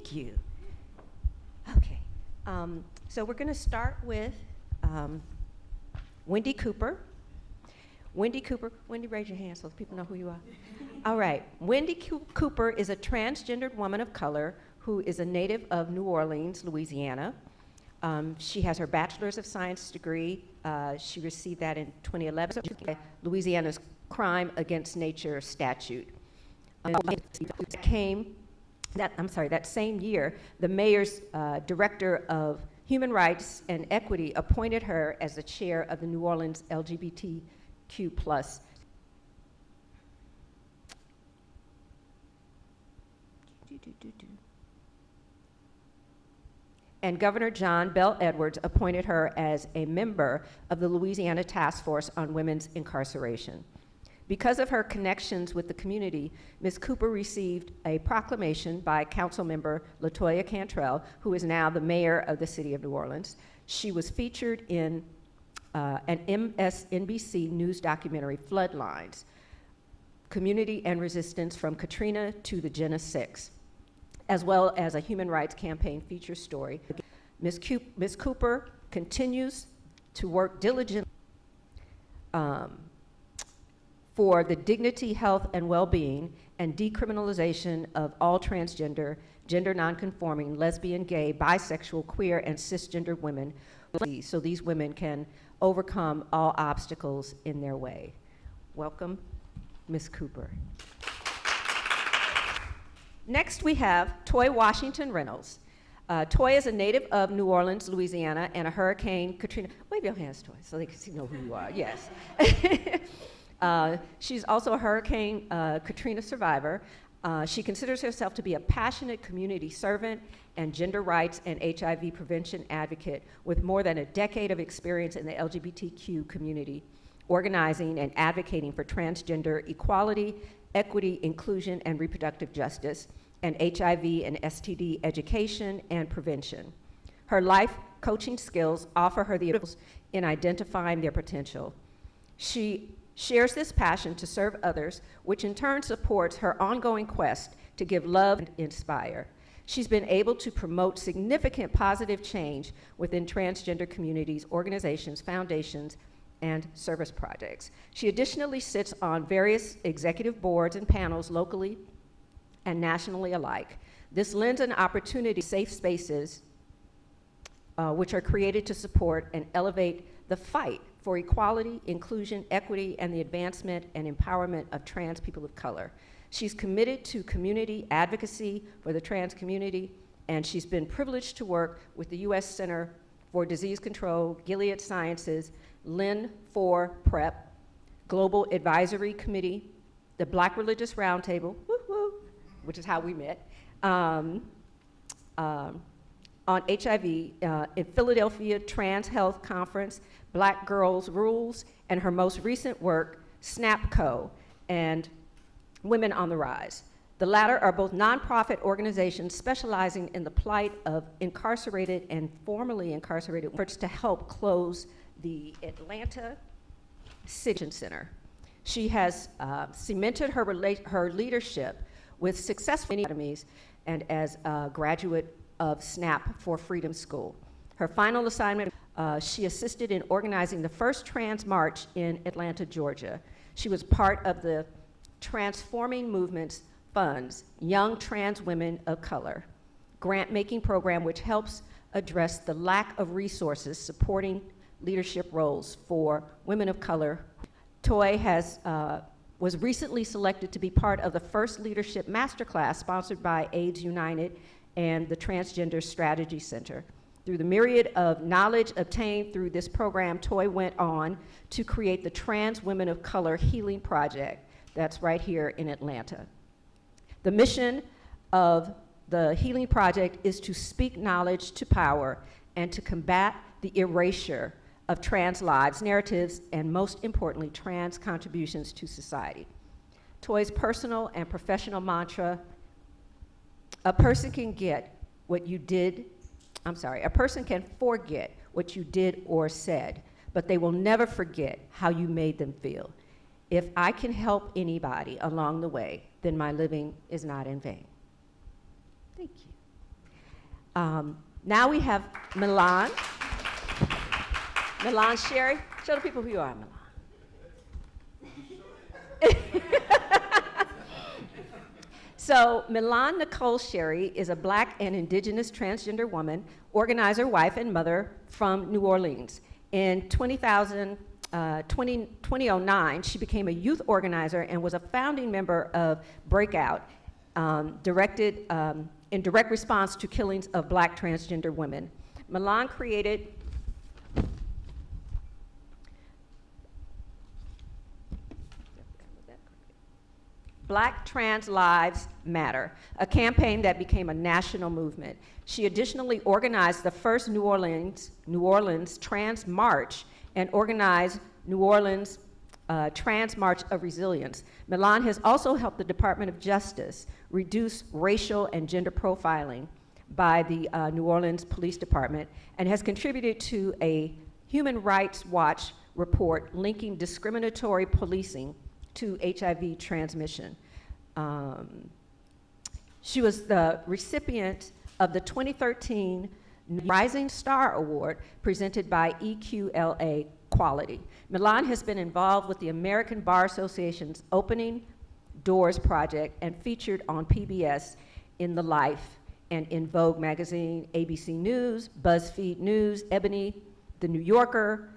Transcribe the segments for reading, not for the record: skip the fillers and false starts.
Thank you. Okay, so we're going to start with Wendy Cooper. Wendy Cooper, Wendy, raise your hand so people know who you are. All right, Wendy Cooper is a transgendered woman of color who is a native of New Orleans, Louisiana. She has her Bachelor's of Science degree. She received that in 2011, Louisiana's Crime Against Nature statute. That same year, the mayor's director of Human Rights and Equity appointed her as the chair of the New Orleans LGBTQ plus. And Governor John Bell Edwards appointed her as a member of the Louisiana Task Force on Women's Incarceration. Because of her connections with the community, Ms. Cooper received a proclamation by Council Member LaToya Cantrell, who is now the mayor of the city of New Orleans. She was featured in an MSNBC news documentary, Floodlines, Community and Resistance from Katrina to the Jena 6, as well as a human rights campaign feature story. Ms. Cooper continues to work diligently for the dignity, health, and well-being and decriminalization of all transgender, gender nonconforming, lesbian, gay, bisexual, queer, and cisgender women, so these women can overcome all obstacles in their way. Welcome, Ms. Cooper. Next, we have Toy Washington Reynolds. Toy is a native of New Orleans, Louisiana, and a Hurricane Katrina. Wave your hands, Toy, so they can know who you are. Yes. She's also a Hurricane Katrina survivor. She considers herself to be a passionate community servant and gender rights and HIV prevention advocate with more than a decade of experience in the LGBTQ community, organizing and advocating for transgender equality, equity, inclusion, and reproductive justice, and HIV and STD education and prevention. Her life coaching skills offer her the tools in identifying their potential. She shares this passion to serve others, which in turn supports her ongoing quest to give love and inspire. She's been able to promote significant positive change within transgender communities, organizations, foundations, and service projects. She additionally sits on various executive boards and panels locally and nationally alike. This lends an opportunity to safe spaces which are created to support and elevate the fight for equality, inclusion, equity, and the advancement and empowerment of trans people of color. She's committed to community advocacy for the trans community, and she's been privileged to work with the U.S. Center for Disease Control, Gilead Sciences, Lynn for PrEP, Global Advisory Committee, the Black Religious Roundtable, which is how we met, on HIV, in Philadelphia Trans Health Conference, Black Girls Rules, and her most recent work, SNAPCO, and Women on the Rise. The latter are both nonprofit organizations specializing in the plight of incarcerated and formerly incarcerated efforts to help close the Atlanta City Center. She has cemented her leadership with successful academies and as a graduate of SNAP for Freedom School. Her final assignment, she assisted in organizing the first trans march in Atlanta, Georgia. She was part of the Transforming Movements Funds Young Trans Women of Color grant-making program, which helps address the lack of resources supporting leadership roles for women of color. Toy was recently selected to be part of the first leadership masterclass sponsored by AIDS United and the Transgender Strategy Center. Through the myriad of knowledge obtained through this program, Toy went on to create the Trans Women of Color Healing Project that's right here in Atlanta. The mission of the Healing Project is to speak knowledge to power and to combat the erasure of trans lives, narratives, and most importantly, trans contributions to society. Toy's personal and professional mantra, a person can forget what you did or said, but they will never forget how you made them feel. If I can help anybody along the way, then my living is not in vain. Thank you. Now we have Milan. Milan Sherry. Show the people who you are, Milan. So Milan Nicole Sherry is a Black and indigenous transgender woman, organizer, wife, and mother from New Orleans. In 2009, she became a youth organizer and was a founding member of Breakout, in direct response to killings of Black transgender women. Milan created Black Trans Lives Matter, a campaign that became a national movement. She additionally organized the first New Orleans Trans March and organized New Orleans Trans March of Resilience. Milan has also helped the Department of Justice reduce racial and gender profiling by the New Orleans Police Department and has contributed to a Human Rights Watch report linking discriminatory policing to HIV transmission. She was the recipient of the 2013 Rising Star Award presented by EQLA Quality. Milan has been involved with the American Bar Association's Opening Doors project and featured on PBS in The Life and in Vogue magazine, ABC News, BuzzFeed News, Ebony, The New Yorker,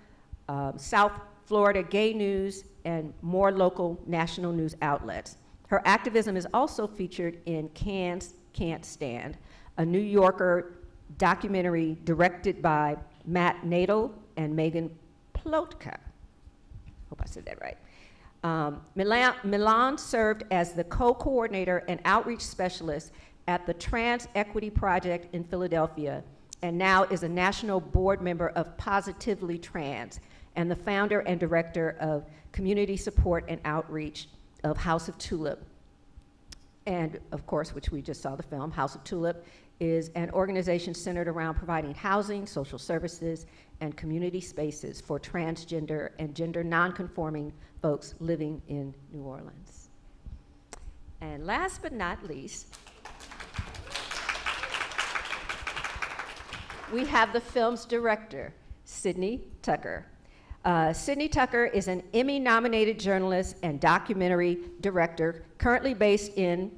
South Florida Gay News, and more local national news outlets. Her activism is also featured in Cannes Can't Stand, a New Yorker documentary directed by Matt Nadel and Megan Plotka. Hope I said that right. Milan served as the co-coordinator and outreach specialist at the Trans Equity Project in Philadelphia, and now is a national board member of Positively Trans, and the founder and director of community support and outreach of House of Tulip. And of course, which we just saw the film, House of Tulip is an organization centered around providing housing, social services, and community spaces for transgender and gender non-conforming folks living in New Orleans. And last but not least, we have the film's director, Sydney Tucker. Sydney Tucker is an Emmy-nominated journalist and documentary director currently based in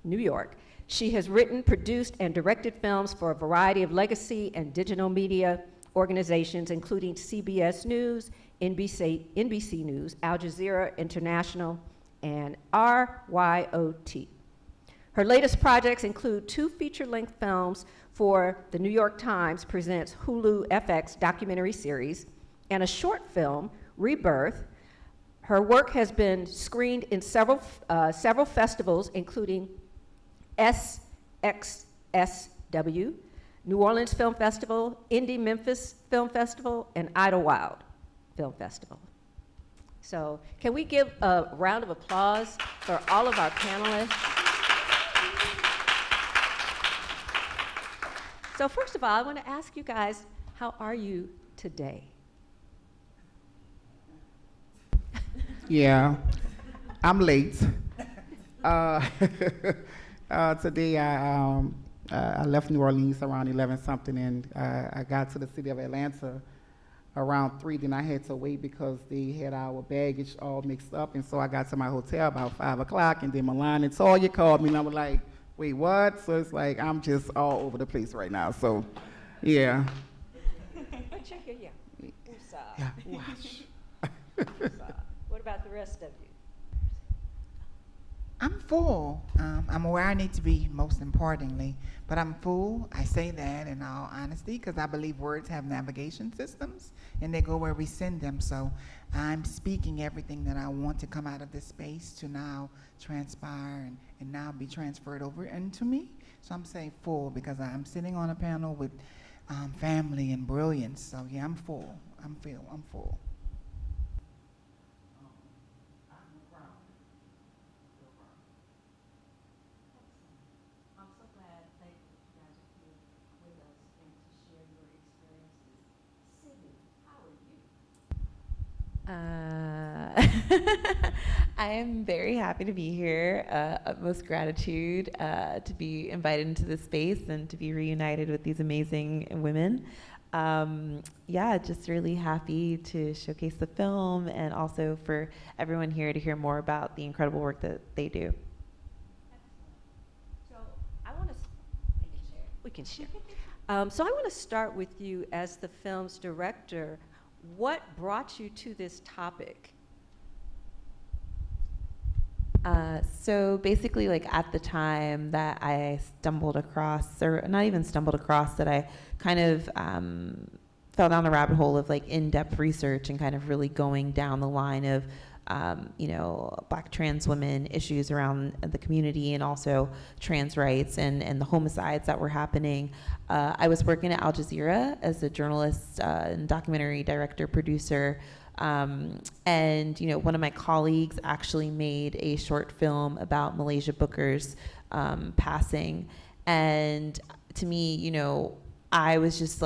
New York. She has written, produced, and directed films for a variety of legacy and digital media organizations, including CBS News, NBC News, Al Jazeera International, and RYOT. Her latest projects include 2 feature-length films for the New York Times Presents Hulu FX documentary series, and a short film, Rebirth. Her work has been screened in several festivals, including SXSW, New Orleans Film Festival, Indie Memphis Film Festival, and Idlewild Film Festival. So can we give a round of applause for all of our panelists? So first of all, I want to ask you guys, how are you today? Yeah, I'm late. Today I left New Orleans around 11 something, and I got to the city of Atlanta around 3. Then I had to wait because they had our baggage all mixed up, and so I got to my hotel about 5 o'clock, and then Milan and Toya called me, and I was like, wait, what? So it's like I'm just all over the place right now. So, yeah. But you're here, yeah. Yeah. Wash. What about the rest of you? I'm full. I'm where I need to be, most importantly. But I'm full. I say that in all honesty because I believe words have navigation systems and they go where we send them. So I'm speaking everything that I want to come out of this space to now transpire and now be transferred over into me. So I'm saying full because I'm sitting on a panel with family and brilliance. So yeah, I'm full. I'm full. I am very happy to be here. Utmost gratitude to be invited into this space and to be reunited with these amazing women. Yeah, just really happy to showcase the film and also for everyone here to hear more about the incredible work that they do. So I want to, we can share. So I want to start with you as the film's director. What brought you to this topic? So basically, like at the time that I stumbled across, or not even stumbled across, that I kind of fell down the rabbit hole of like in-depth research and kind of really going down the line of Black trans women issues around the community and also trans rights and the homicides that were happening. I was working at Al Jazeera as a journalist and documentary director, producer. And one of my colleagues actually made a short film about Malaysia Booker's passing. And to me, I was just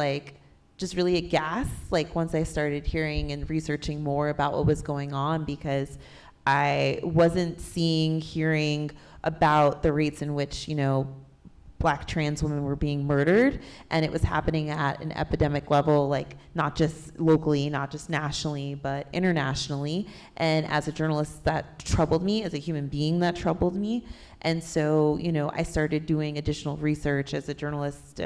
really aghast, like once I started hearing and researching more about what was going on, because I wasn't hearing about the rates in which, Black trans women were being murdered, and it was happening at an epidemic level, like not just locally, not just nationally, but internationally. And as a journalist, that troubled me. As a human being, that troubled me. And so, I started doing additional research. As a journalist,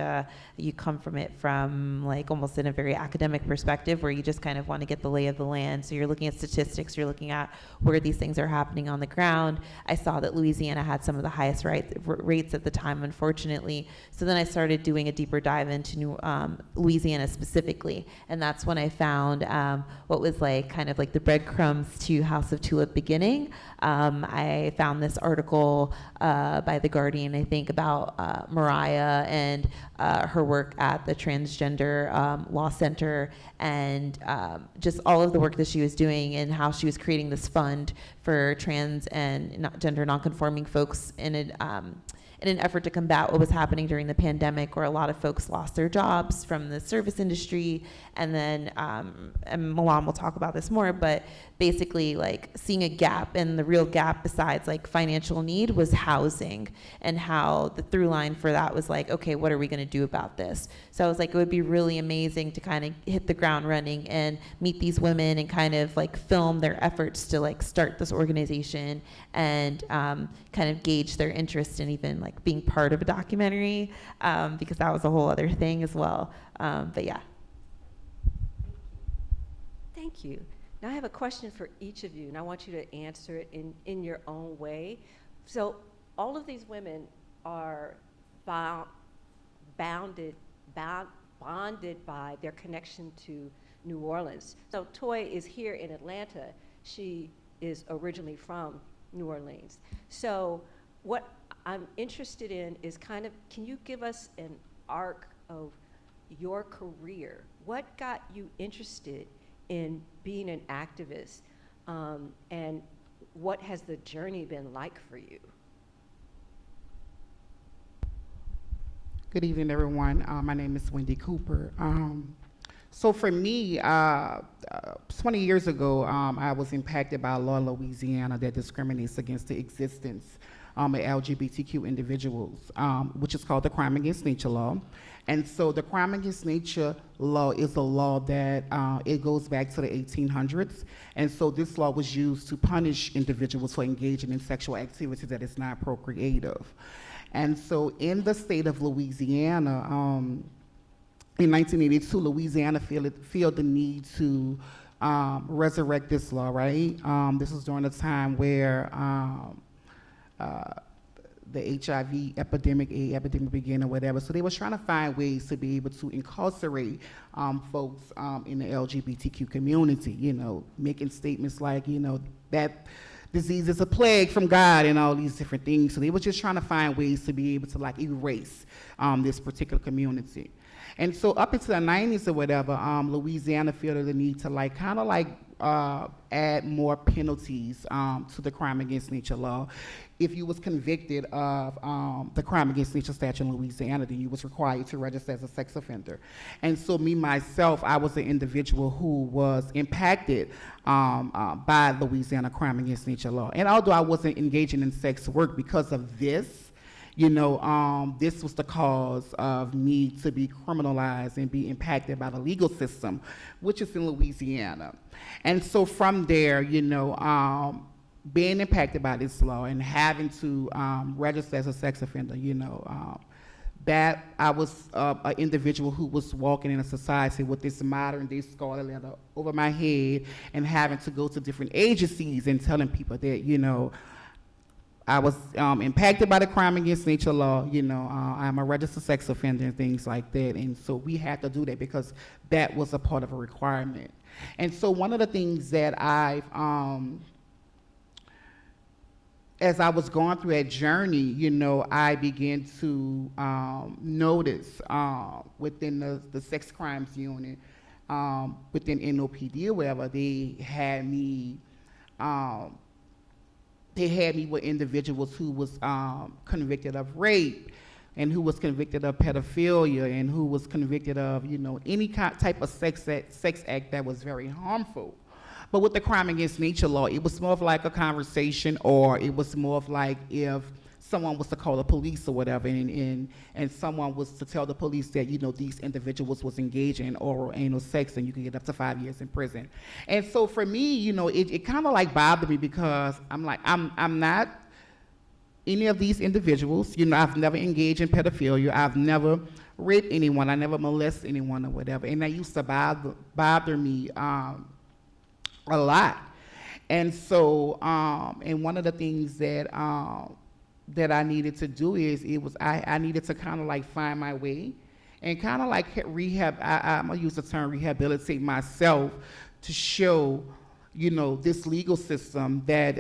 you come from it from like almost in a very academic perspective, where you just kind of want to get the lay of the land. So you're looking at statistics, you're looking at where these things are happening on the ground. I saw that Louisiana had some of the highest rates at the time, unfortunately. So then I started doing a deeper dive into Louisiana specifically. And that's when I found what was kind of like the breadcrumbs to House of Tulip beginning. I found this article by The Guardian, I think, about Mariah and her work at the Transgender Law Center, and just all of the work that she was doing and how she was creating this fund for trans and gender nonconforming folks in an effort to combat what was happening during the pandemic, where a lot of folks lost their jobs from the service industry. And then, and Milan will talk about this more, but basically seeing a gap, and the real gap besides financial need was housing, and how the through line for that was okay, what are we gonna do about this? So I was it would be really amazing to kind of hit the ground running and meet these women and kind of film their efforts to start this organization and kind of gauge their interest in even being part of a documentary, because that was a whole other thing as well. But yeah. Thank you. Now I have a question for each of you, and I want you to answer it in your own way. So all of these women are bonded by their connection to New Orleans. So Toy is here in Atlanta. She is originally from New Orleans. So what I'm interested in is kind of, can you give us an arc of your career? What got you interested in being an activist, and what has the journey been like for you? Good evening, everyone. My name is Wendy Cooper. So for me, 20 years ago, I was impacted by a law in Louisiana that discriminates against the existence of LGBTQ individuals, which is called the Crime Against Nature Law. And so the Crime Against Nature law is a law that it goes back to the 1800s. And so this law was used to punish individuals for engaging in sexual activity that is not procreative. And so in the state of Louisiana, in 1982, Louisiana felt the need to resurrect this law, right? This was during a time where the HIV epidemic, AIDS epidemic began or whatever. So they was trying to find ways to be able to incarcerate folks in the LGBTQ community, making statements like, that disease is a plague from God and all these different things. So they were just trying to find ways to be able to erase this particular community. And so up into the 90s or whatever, Louisiana felt the need to add more penalties to the crime against nature law. If you was convicted of the crime against nature statute in Louisiana, then you was required to register as a sex offender. And so me, myself, I was an individual who was impacted by Louisiana crime against nature law. And although I wasn't engaging in sex work because of this, this was the cause of me to be criminalized and be impacted by the legal system, which is in Louisiana. And so from there, being impacted by this law and having to register as a sex offender, that I was an individual who was walking in a society with this modern day scarlet letter over my head and having to go to different agencies and telling people that, I was impacted by the crime against nature law. I'm a registered sex offender and things like that. And so we had to do that because that was a part of a requirement. And so one of the things that as I was going through that journey, I began to notice within the sex crimes unit, within NOPD or whatever, they had me with individuals who was convicted of rape and who was convicted of pedophilia and who was convicted of, any type of sex act that was very harmful. But with the crime against nature law, it was more of like a conversation, or it was more of like if someone was to call the police or whatever, and someone was to tell the police that, these individuals was engaging in oral anal sex, and you can get up to 5 years in prison. And so for me, it kind of like bothered me because I'm like, I'm not any of these individuals. I've never engaged in pedophilia. I've never raped anyone. I never molested anyone or whatever. And that used to bother me a lot. And so, and one of the things that I needed to do is I needed to kind of like find my way and kind of like rehab. I'm gonna use the term rehabilitate myself to show, this legal system that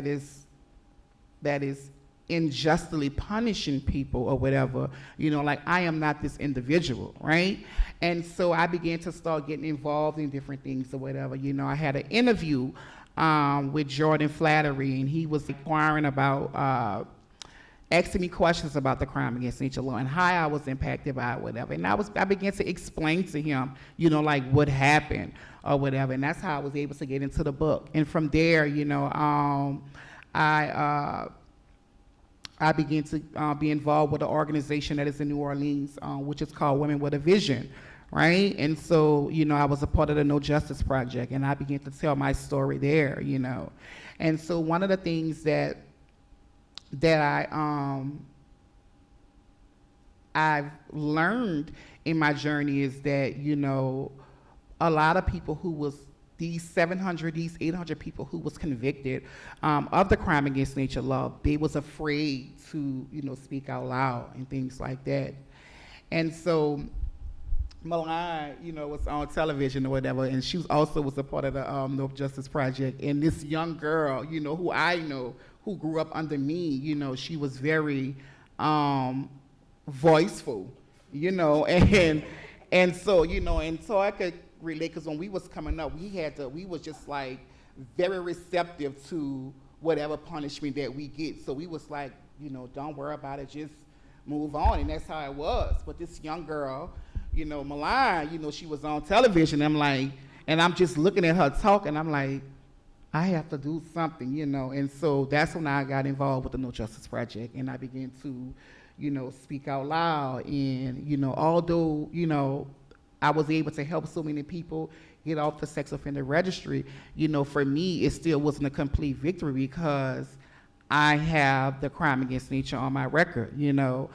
is unjustly punishing people or whatever, like I am not this individual, right? And so I began to start getting involved in different things or whatever. I had an interview with Jordan Flattery, and he was inquiring about, asking me questions about the crime against nature law and how I was impacted by it, whatever. And I began to explain to him, like what happened or whatever. And that's how I was able to get into the book. And from there, I began to be involved with an organization that is in New Orleans, which is called Women with a Vision, right? And so, I was a part of the No Justice Project, and I began to tell my story there, And so one of the things that I've learned in my journey is that, a lot of people who was these 800 people who was convicted of the crime against nature law, they was afraid to, speak out loud and things like that. And so Milan, was on television or whatever, and she also was a part of the No Justice Project. And this young girl, who I know, who grew up under me, she was very voiceful, and so, and so I could relate, because when we was coming up, we was just like very receptive to whatever punishment that we get. So we was like, don't worry about it, just move on. And that's how it was. But this young girl, Milan, she was on television. And I'm just looking at her talk, and I'm like, I have to do something, And so that's when I got involved with the No Justice Project, and I began to, speak out loud. And, although, I was able to help so many people get off the sex offender registry, for me, it still wasn't a complete victory because I have the crime against nature on my record, and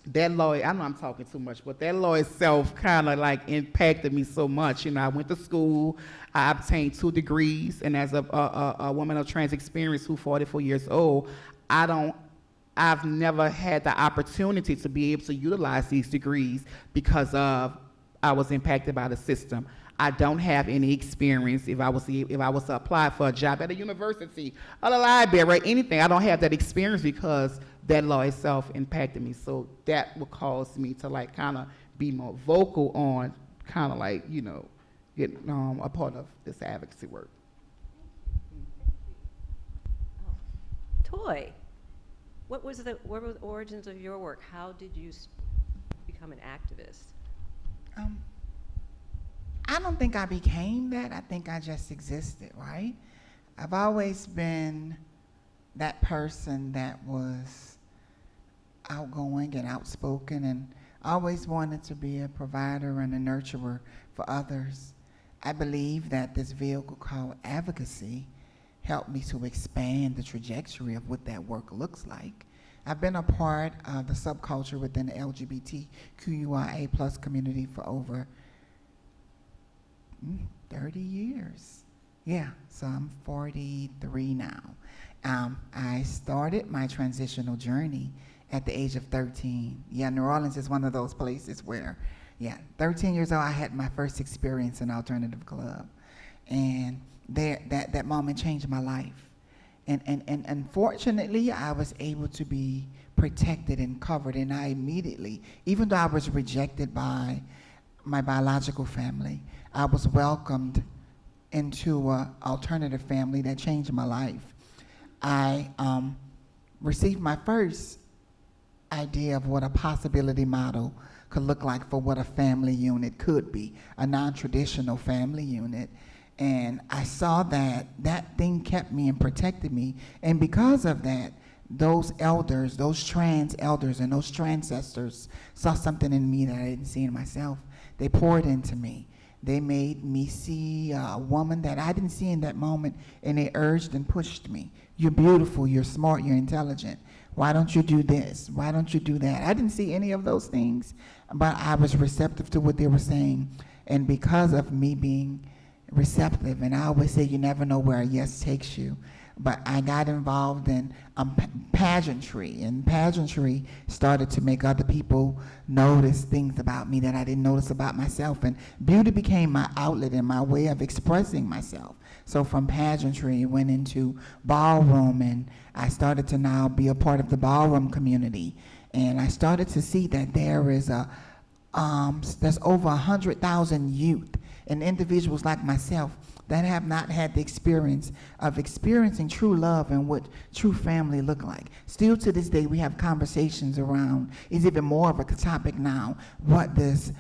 that law, I know I'm talking too much, but that law itself kind of like impacted me so much. I went to school, I obtained 2 degrees, and as a woman of trans experience who's 44 years old, I've never had the opportunity to be able to utilize these degrees because I was impacted by the system. I don't have any experience if I was to apply for a job at a university, or the library, or anything. I don't have that experience because that law itself impacted me. So that would cause me to like kind of be more vocal on kind of like, get a part of this advocacy work. Toy, what were the origins of your work? How did you become an activist? I don't think I became that. I think I just existed, right? I've always been that person that was outgoing and outspoken, and always wanted to be a provider and a nurturer for others. I believe that this vehicle called advocacy helped me to expand the trajectory of what that work looks like. I've been a part of the subculture within the LGBTQIA plus community for over 30 years. Yeah, so I'm 43 now. I started my transitional journey at the age of 13. Yeah, New Orleans is one of those places where, 13 years old, I had my first experience in alternative club. And that moment changed my life. And unfortunately, I was able to be protected and covered, and I immediately, even though I was rejected by my biological family, I was welcomed into an alternative family that changed my life. I received my first idea of what a possibility model could look like for what a family unit could be, a non-traditional family unit. And I saw that thing kept me and protected me. And because of that, those elders, those trans elders and those transcestors saw something in me that I didn't see in myself. They poured into me. They made me see a woman that I didn't see in that moment, and they urged and pushed me. You're beautiful, you're smart, you're intelligent. Why don't you do this? Why don't you do that? I didn't see any of those things, but I was receptive to what they were saying. And because of me being receptive, and I always say you never know where a yes takes you, but I got involved in pageantry, and pageantry started to make other people notice things about me that I didn't notice about myself, and beauty became my outlet and my way of expressing myself. So from pageantry, it went into ballroom, and I started to now be a part of the ballroom community, and I started to see that there is there's over 100,000 youth and individuals like myself that have not had the experience of experiencing true love and what true family look like. Still to this day, we have conversations around, is even more of a topic now, what does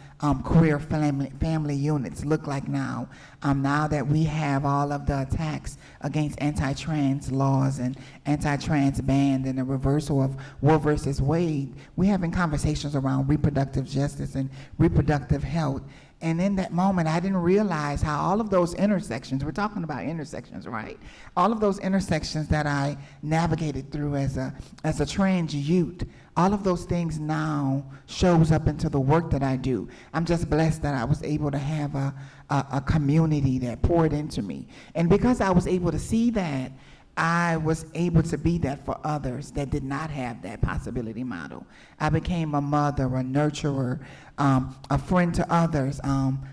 queer family units look like now? Now that we have all of the attacks against anti-trans laws and anti-trans ban and the reversal of Roe versus Wade, we're having conversations around reproductive justice and reproductive health. And in that moment, I didn't realize how all of those intersections, we're talking about intersections, right? All of those intersections that I navigated through as a trans youth, all of those things now shows up into the work that I do. I'm just blessed that I was able to have a community that poured into me. And because I was able to see that, I was able to be that for others that did not have that possibility model. I became a mother, a nurturer, a friend to others.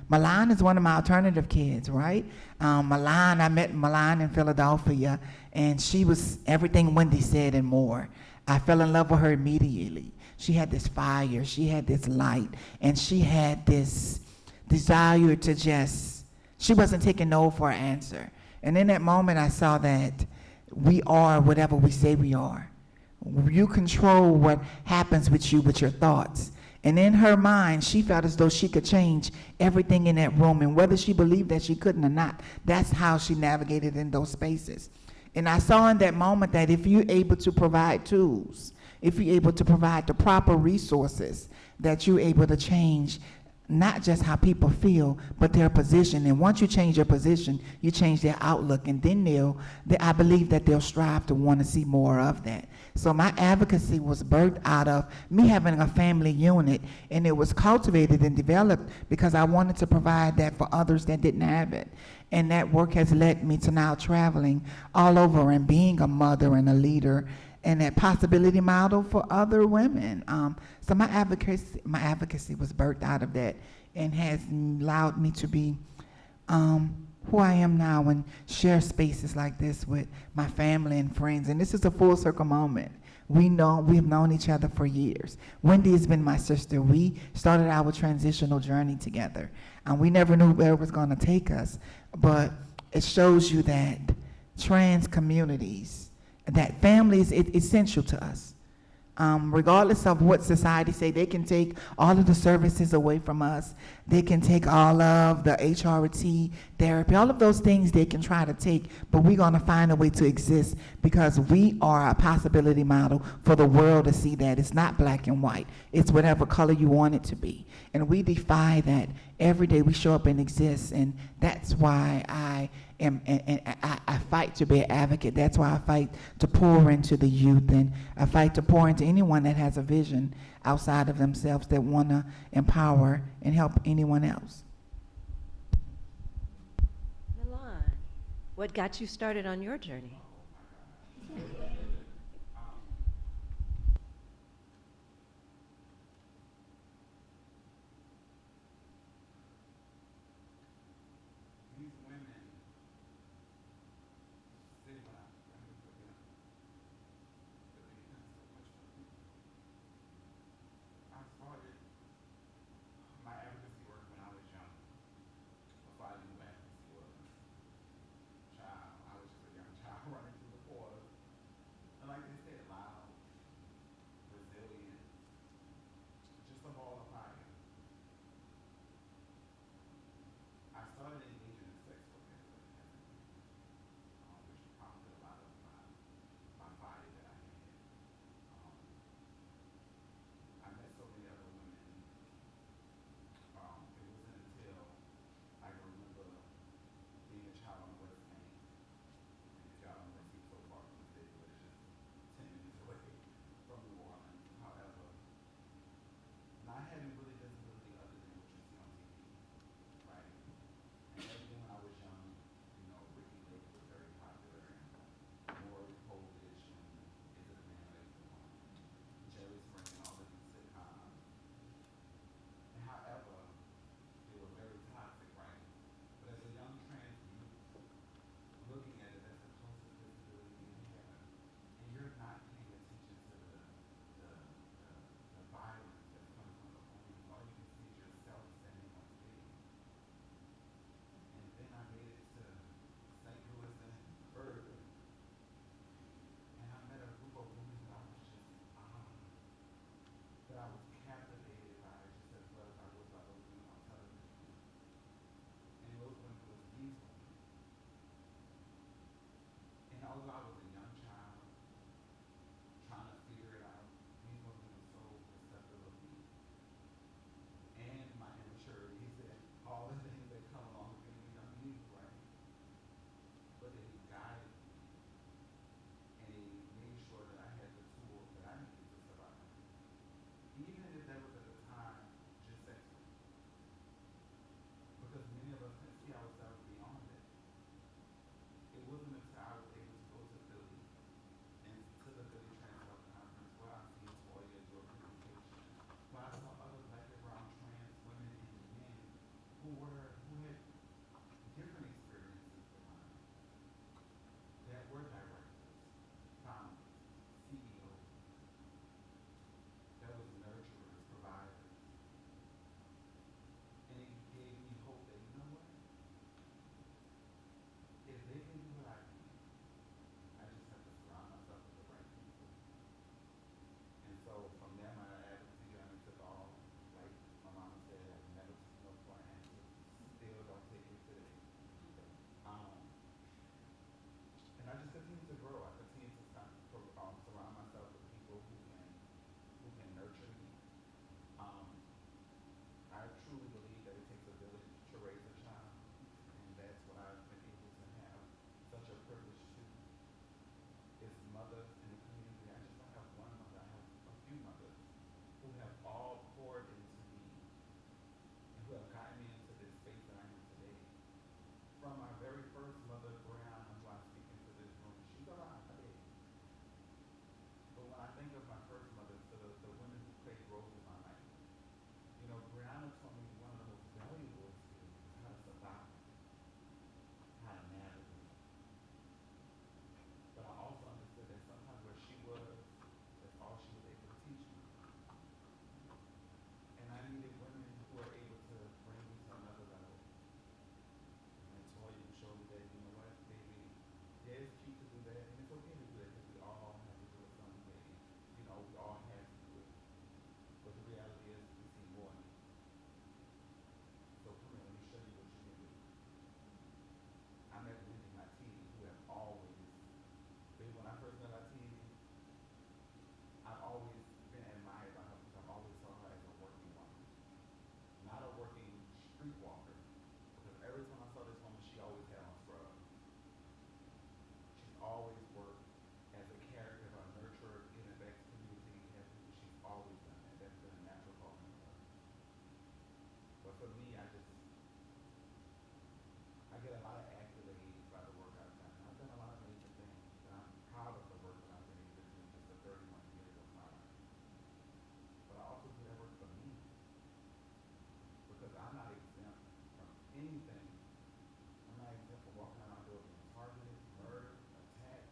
Milan is one of my alternative kids, right? Milan, I met Milan in Philadelphia, and she was everything Wendy said and more. I fell in love with her immediately. She had this fire, she had this light, and she had this desire to she wasn't taking no for an answer. And in that moment, I saw that we are whatever we say we are. You control what happens with you with your thoughts. And in her mind, she felt as though she could change everything in that room. And whether she believed that she couldn't or not, that's how she navigated in those spaces. And I saw in that moment that if you're able to provide tools, if you're able to provide the proper resources, that you're able to change not just how people feel, but their position. And once you change your position, you change their outlook, and then I believe that they'll strive to want to see more of that. So my advocacy was birthed out of me having a family unit, and it was cultivated and developed because I wanted to provide that for others that didn't have it. And that work has led me to now traveling all over and being a mother and a leader and that possibility model for other women. So my advocacy was birthed out of that and has allowed me to be who I am now and share spaces like this with my family and friends. And this is a full circle moment We have known each other for years. Wendy has been my sister. We started our transitional journey together. And we never knew where it was going to take us. But it shows you that trans communities, that family is essential to us. Regardless of what society say, they can take all of the services away from us. They can take all of the HRT therapy, all of those things they can try to take, but we're going to find a way to exist because we are a possibility model for the world to see that it's not black and white. It's whatever color you want it to be. And we defy that every day we show up and exist, and that's why I fight to be an advocate. That's why I fight to pour into the youth, and I fight to pour into anyone that has a vision outside of themselves that want to empower and help anyone else. Milan, what got you started on your journey? get a lot of accolades by the work I've done. I've done a lot of major things, and I'm proud of the work that I've been able to do just the 31 years of my life. But I also do that work for me, because I'm not exempt from anything. I'm not exempt from walking out my door being targeted, murdered, attacked.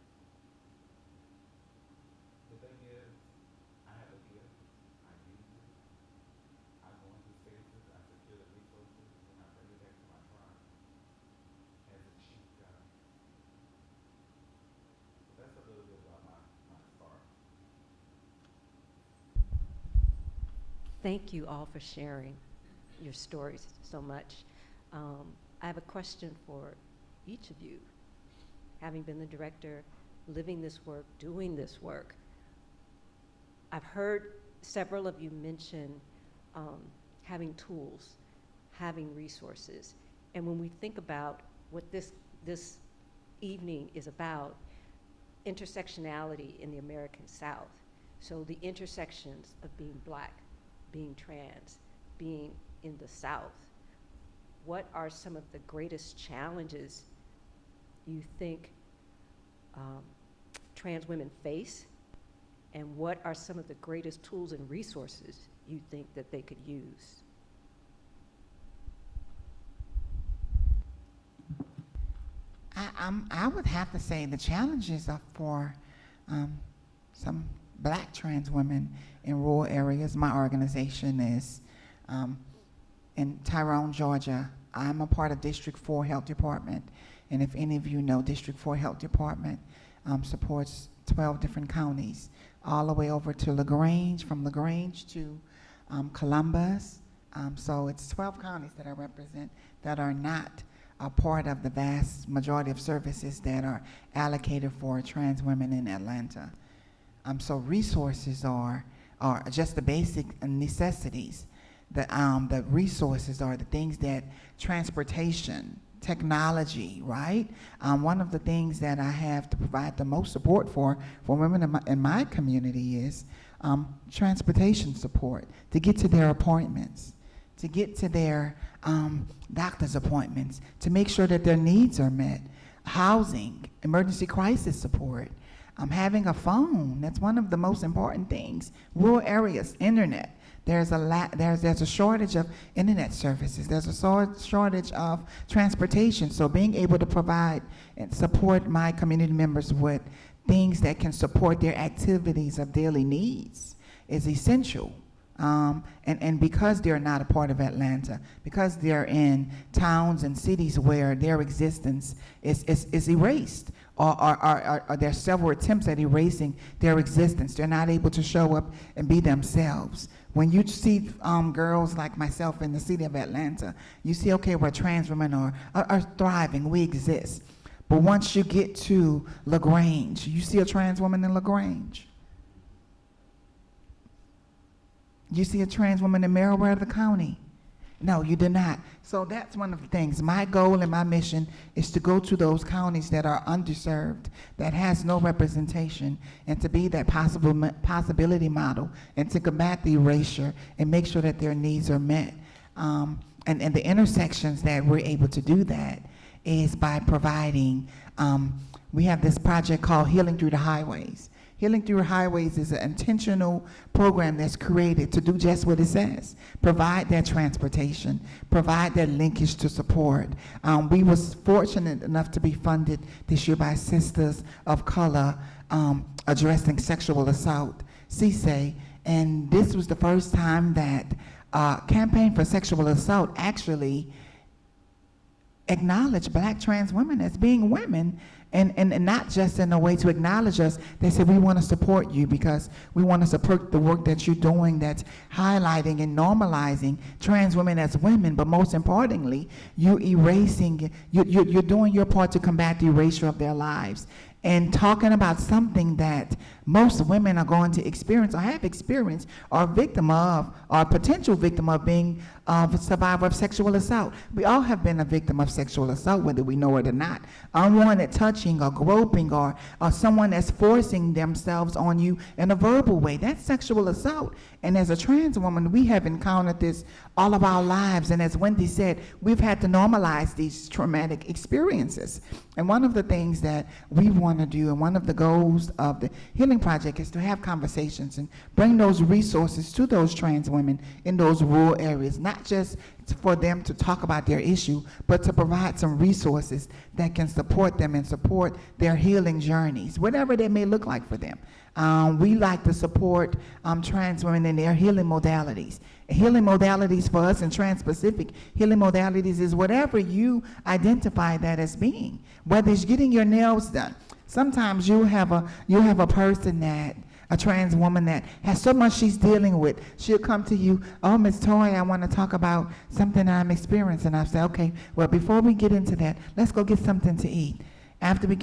The thing is, I have a gift, I use it, I go into spaces, I secure the resources, and I bring it back to my tribe as a chief guide. So that's a little bit about my start. Thank you all for sharing your stories so much. I have a question for each of you. Having been the director, living this work, doing this work, I've heard several of you mention having tools, having resources. And when we think about what this evening is about, intersectionality in the American South. So the intersections of being Black, being trans, being in the South. What are some of the greatest challenges you think trans women face? And what are some of the greatest tools and resources you think that they could use? I would have to say the challenges are for some Black trans women in rural areas. My organization is in Tyrone, Georgia. I'm a part of District 4 Health Department, and if any of you know, District 4 Health Department supports 12 different counties, all the way over to LaGrange, from LaGrange to Columbus. So it's 12 counties that I represent that are not a part of the vast majority of services that are allocated for trans women in Atlanta. So resources are just the basic necessities. The resources are the things that transportation, technology, right? One of the things that I have to provide the most support for women in my community is transportation support to get to their appointments, to get to their doctor's appointments, to make sure that their needs are met, housing, emergency crisis support, having a phone. That's one of the most important things. Rural areas, internet. There's a shortage of internet services. There's a shortage of transportation. So being able to provide and support my community members with things that can support their activities of daily needs is essential. And because they're not a part of Atlanta, because they're in towns and cities where their existence is erased, or there's several attempts at erasing their existence. They're not able to show up and be themselves. When you see girls like myself in the city of Atlanta, you see, okay, where trans women are thriving, we exist. But once you get to LaGrange, you see a trans woman in LaGrange. You see a trans woman in Meriwether County. No, you do not. So that's one of the things. My goal and my mission is to go to those counties that are underserved, that has no representation, and to be that possibility model, and to combat the erasure and make sure that their needs are met. And the intersections that we're able to do that is by providing, we have this project called Healing Through the Highways. Healing Through Highways is an intentional program that's created to do just what it says. Provide that transportation, provide that linkage to support. We was fortunate enough to be funded this year by Sisters of Color addressing sexual assault, CSA, and this was the first time that Campaign for Sexual Assault actually acknowledged Black trans women as being women, and not just in a way to acknowledge us. They said, we want to support you because we want to support the work that you're doing that's highlighting and normalizing trans women as women, but most importantly, you're doing your part to combat the erasure of their lives and talking about something that most women are going to experience or have experienced or a victim of or a potential victim of being a survivor of sexual assault. We all have been a victim of sexual assault, whether we know it or not. Unwanted touching or groping or someone that's forcing themselves on you in a verbal way. That's sexual assault. And as a trans woman, we have encountered this all of our lives. And as Wendy said, we've had to normalize these traumatic experiences. And one of the things that we want to do, and one of the goals of the Healing Project, is to have conversations and bring those resources to those trans women in those rural areas, not just for them to talk about their issue, but to provide some resources that can support them and support their healing journeys, whatever they may look like for them. We like to support trans women in their healing modalities. Healing modalities for us in Trans-Pacific, healing modalities is whatever you identify that as being, whether it's getting your nails done. Sometimes you have a person that, a trans woman that has so much she's dealing with. She'll come to you, oh, Ms. Toy, I want to talk about something I'm experiencing. I say, okay, well, before we get into that, let's go get something to eat. After we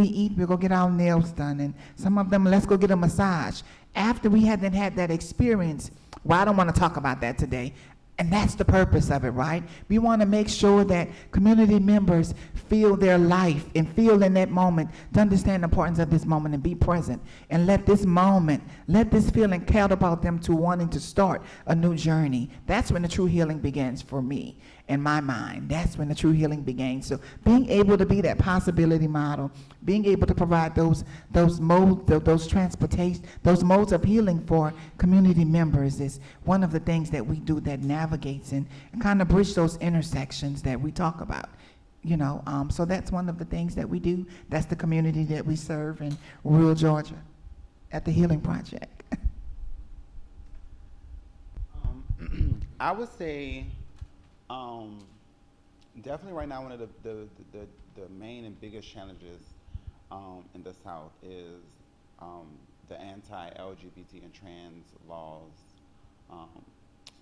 eat, we'll go get our nails done. And some of them, let's go get a massage. After we haven't had that experience, well, I don't want to talk about that today. And that's the purpose of it, right? We want to make sure that community members feel their life and feel in that moment to understand the importance of this moment and be present. And let this moment, let this feeling catapult them to wanting to start a new journey. That's when the true healing begins for me. In my mind, that's when the true healing begins. So being able to be that possibility model, being able to provide those transportation, those modes of healing for community members is one of the things that we do that navigates and kind of bridge those intersections that we talk about. So that's one of the things that we do. That's the community that we serve in rural Georgia at the Healing Project. I would say definitely right now one of the main and biggest challenges in the South is the anti-LGBT and trans laws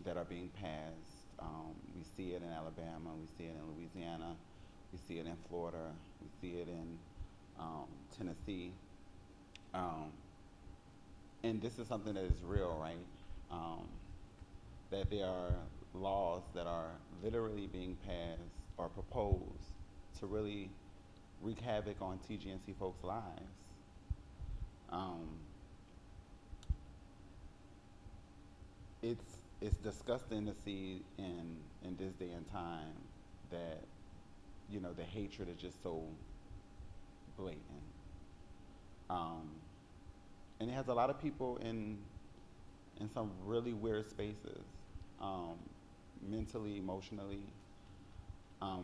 that are being passed. We see it in Alabama, we see it in Louisiana, we see it in Florida, we see it in Tennessee. And this is something that is real, right? That there are laws that are literally being passed or proposed to really wreak havoc on TGNC folks' lives. It's disgusting to see in this day and time that the hatred is just so blatant. And it has a lot of people in some really weird spaces. Mentally, emotionally,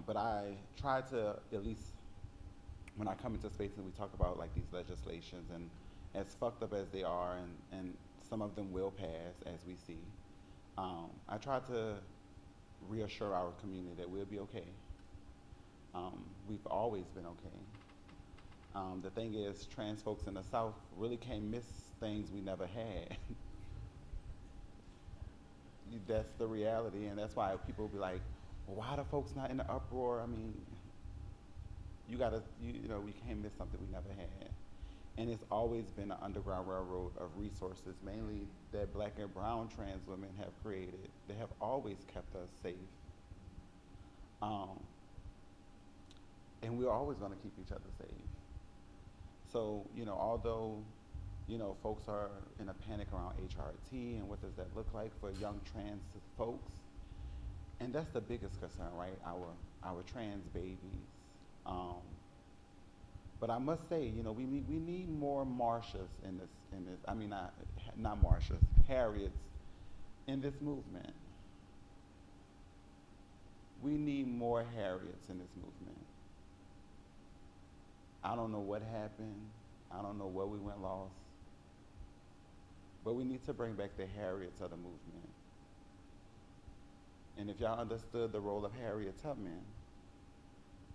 but I try to, at least when I come into spaces and we talk about like these legislations, and as fucked up as they are, and some of them will pass as we see, I try to reassure our community that we'll be okay. We've always been okay. The thing is, trans folks in the South really can't miss things we never had. That's the reality, and that's why people be like, well, why are the folks not in the uproar? I mean, we can't miss something we never had. And it's always been an underground railroad of resources, mainly that Black and brown trans women have created. They have always kept us safe. And we're always gonna keep each other safe. So, although folks are in a panic around HRT and what does that look like for young trans folks. And that's the biggest concern, right? Our trans babies. But I must say, we need more Marcias in this. I mean, not Marcias, Harriets in this movement. We need more Harriets in this movement. I don't know what happened. I don't know where we went lost. But we need to bring back the Harriets of the movement. And if y'all understood the role of Harriet Tubman,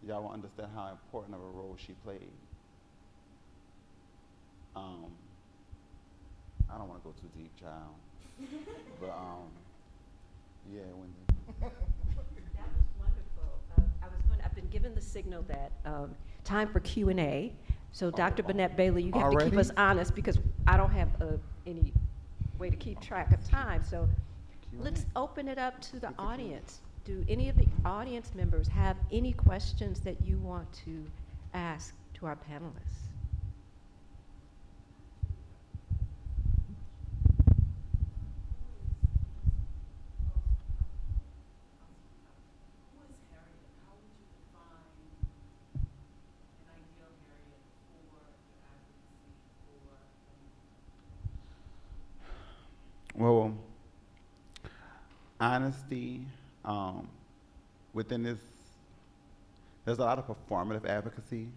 y'all will understand how important of a role she played. I don't want to go too deep, child. But yeah, Wendy. That was wonderful. I've been given the signal that time for Q&A. So Dr. Burnett Bailey, you have to keep Already? us honest because I don't have any way to keep track of time. So Q&A. let's open it up to the audience. Do any of the audience members have any questions that you want to ask to our panelists? Well, honesty, within this, there's a lot of performative advocacy.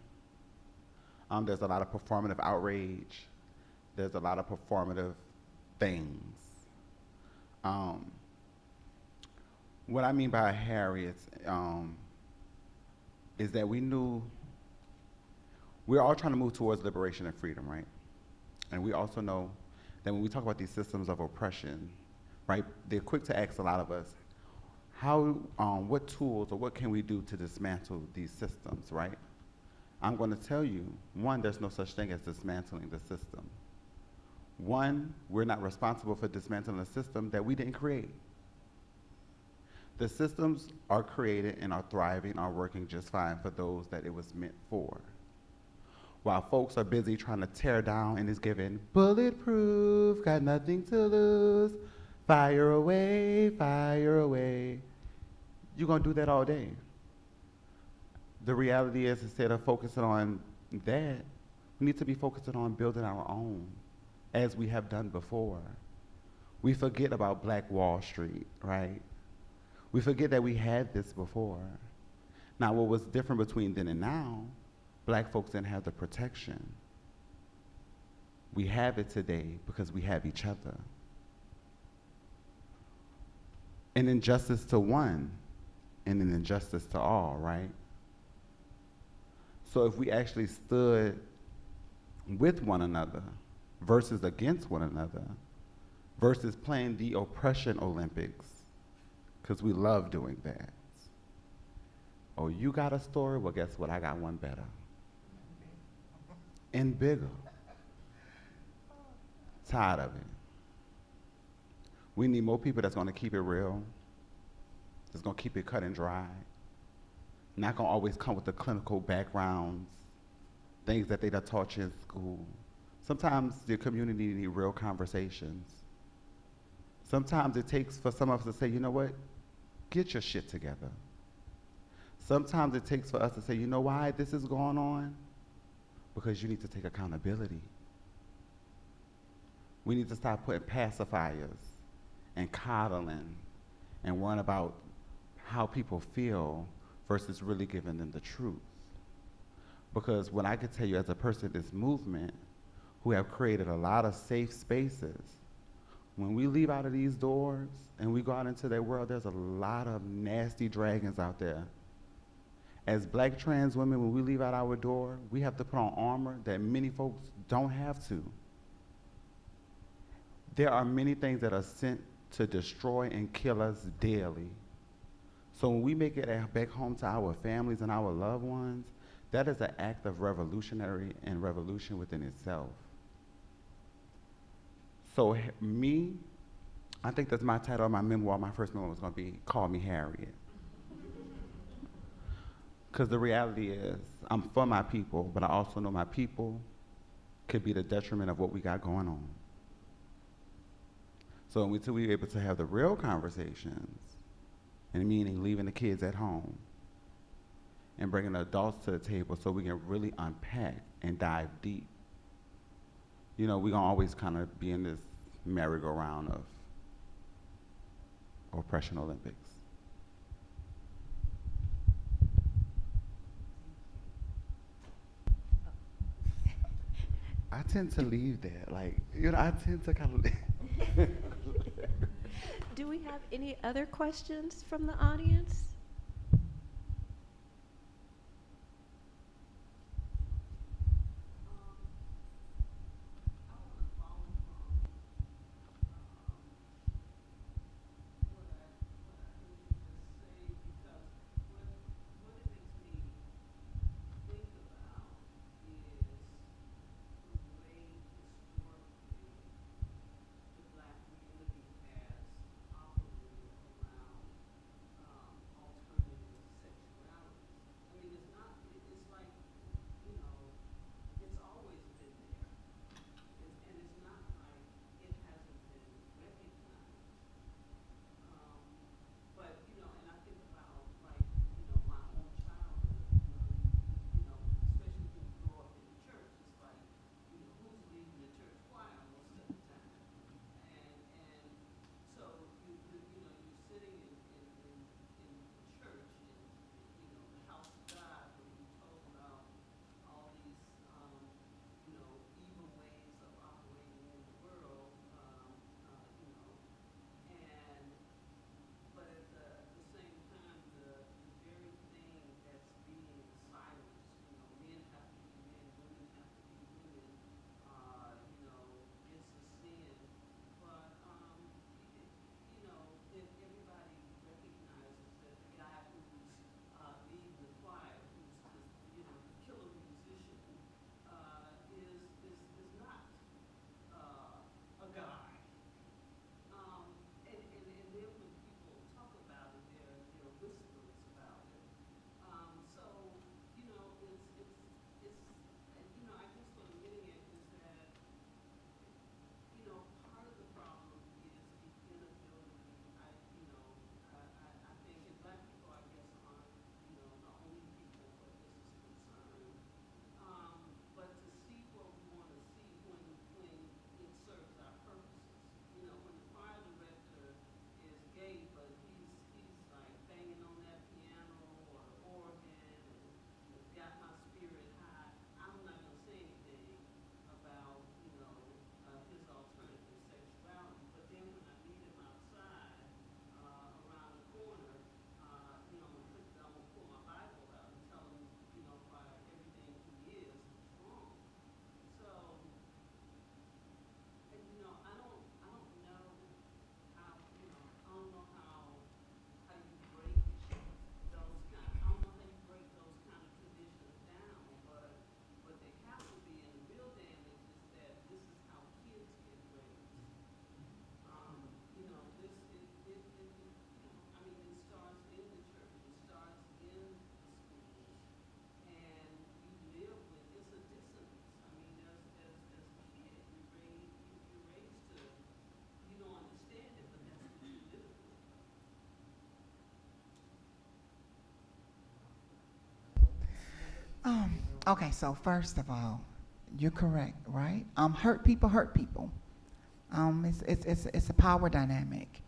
There's a lot of performative outrage. There's a lot of performative things. What I mean by Harriet is that we're all trying to move towards liberation and freedom, right? And we also know that when we talk about these systems of oppression, right, they're quick to ask a lot of us, what tools or what can we do to dismantle these systems, right? I'm going to tell you, one, there's no such thing as dismantling the system. One, we're not responsible for dismantling a system that we didn't create. The systems are created and are thriving, are working just fine for those that it was meant for. While folks are busy trying to tear down and is given bulletproof, got nothing to lose, fire away, you're going to do that all day. The reality is, instead of focusing on that, we need to be focusing on building our own, as we have done before. We forget about Black Wall Street, right? We forget that we had this before. Now, what was different between then and now, Black folks didn't have the protection. We have it today because we have each other. An injustice to one and an injustice to all, right? So if we actually stood with one another versus against one another versus playing the oppression Olympics, because we love doing that. Oh, you got a story? Well, guess what? I got one better. And bigger. Tired of it. We need more people that's going to keep it real, that's going to keep it cut and dry, not going to always come with the clinical backgrounds, things that they done taught you in school. Sometimes your community need real conversations. Sometimes it takes for some of us to say, you know what, get your shit together. Sometimes it takes for us to say, you know why this is going on? Because you need to take accountability. We need to stop putting pacifiers and coddling and worrying about how people feel versus really giving them the truth. Because what I can tell you as a person in this movement who have created a lot of safe spaces, when we leave out of these doors and we go out into that world, there's a lot of nasty dragons out there. As Black trans women, when we leave out our door, we have to put on armor that many folks don't have to. There are many things that are sent to destroy and kill us daily. So when we make it back home to our families and our loved ones, that is an act of revolutionary and revolution within itself. So me, I think that's my title of my memoir. My first memoir was going to be Call Me Harriet. Because the reality is, I'm for my people, but I also know my people could be the detriment of what we got going on. So until we're able to have the real conversations, and meaning leaving the kids at home and bringing the adults to the table so we can really unpack and dive deep, you know, we're going to always kind of be in this merry-go-round of oppression Olympics. I tend to leave that, like, you know, I tend to kind of Do we have any other questions from the audience? Okay, so first of all, you're correct, right? Hurt people hurt people. It's a power dynamic.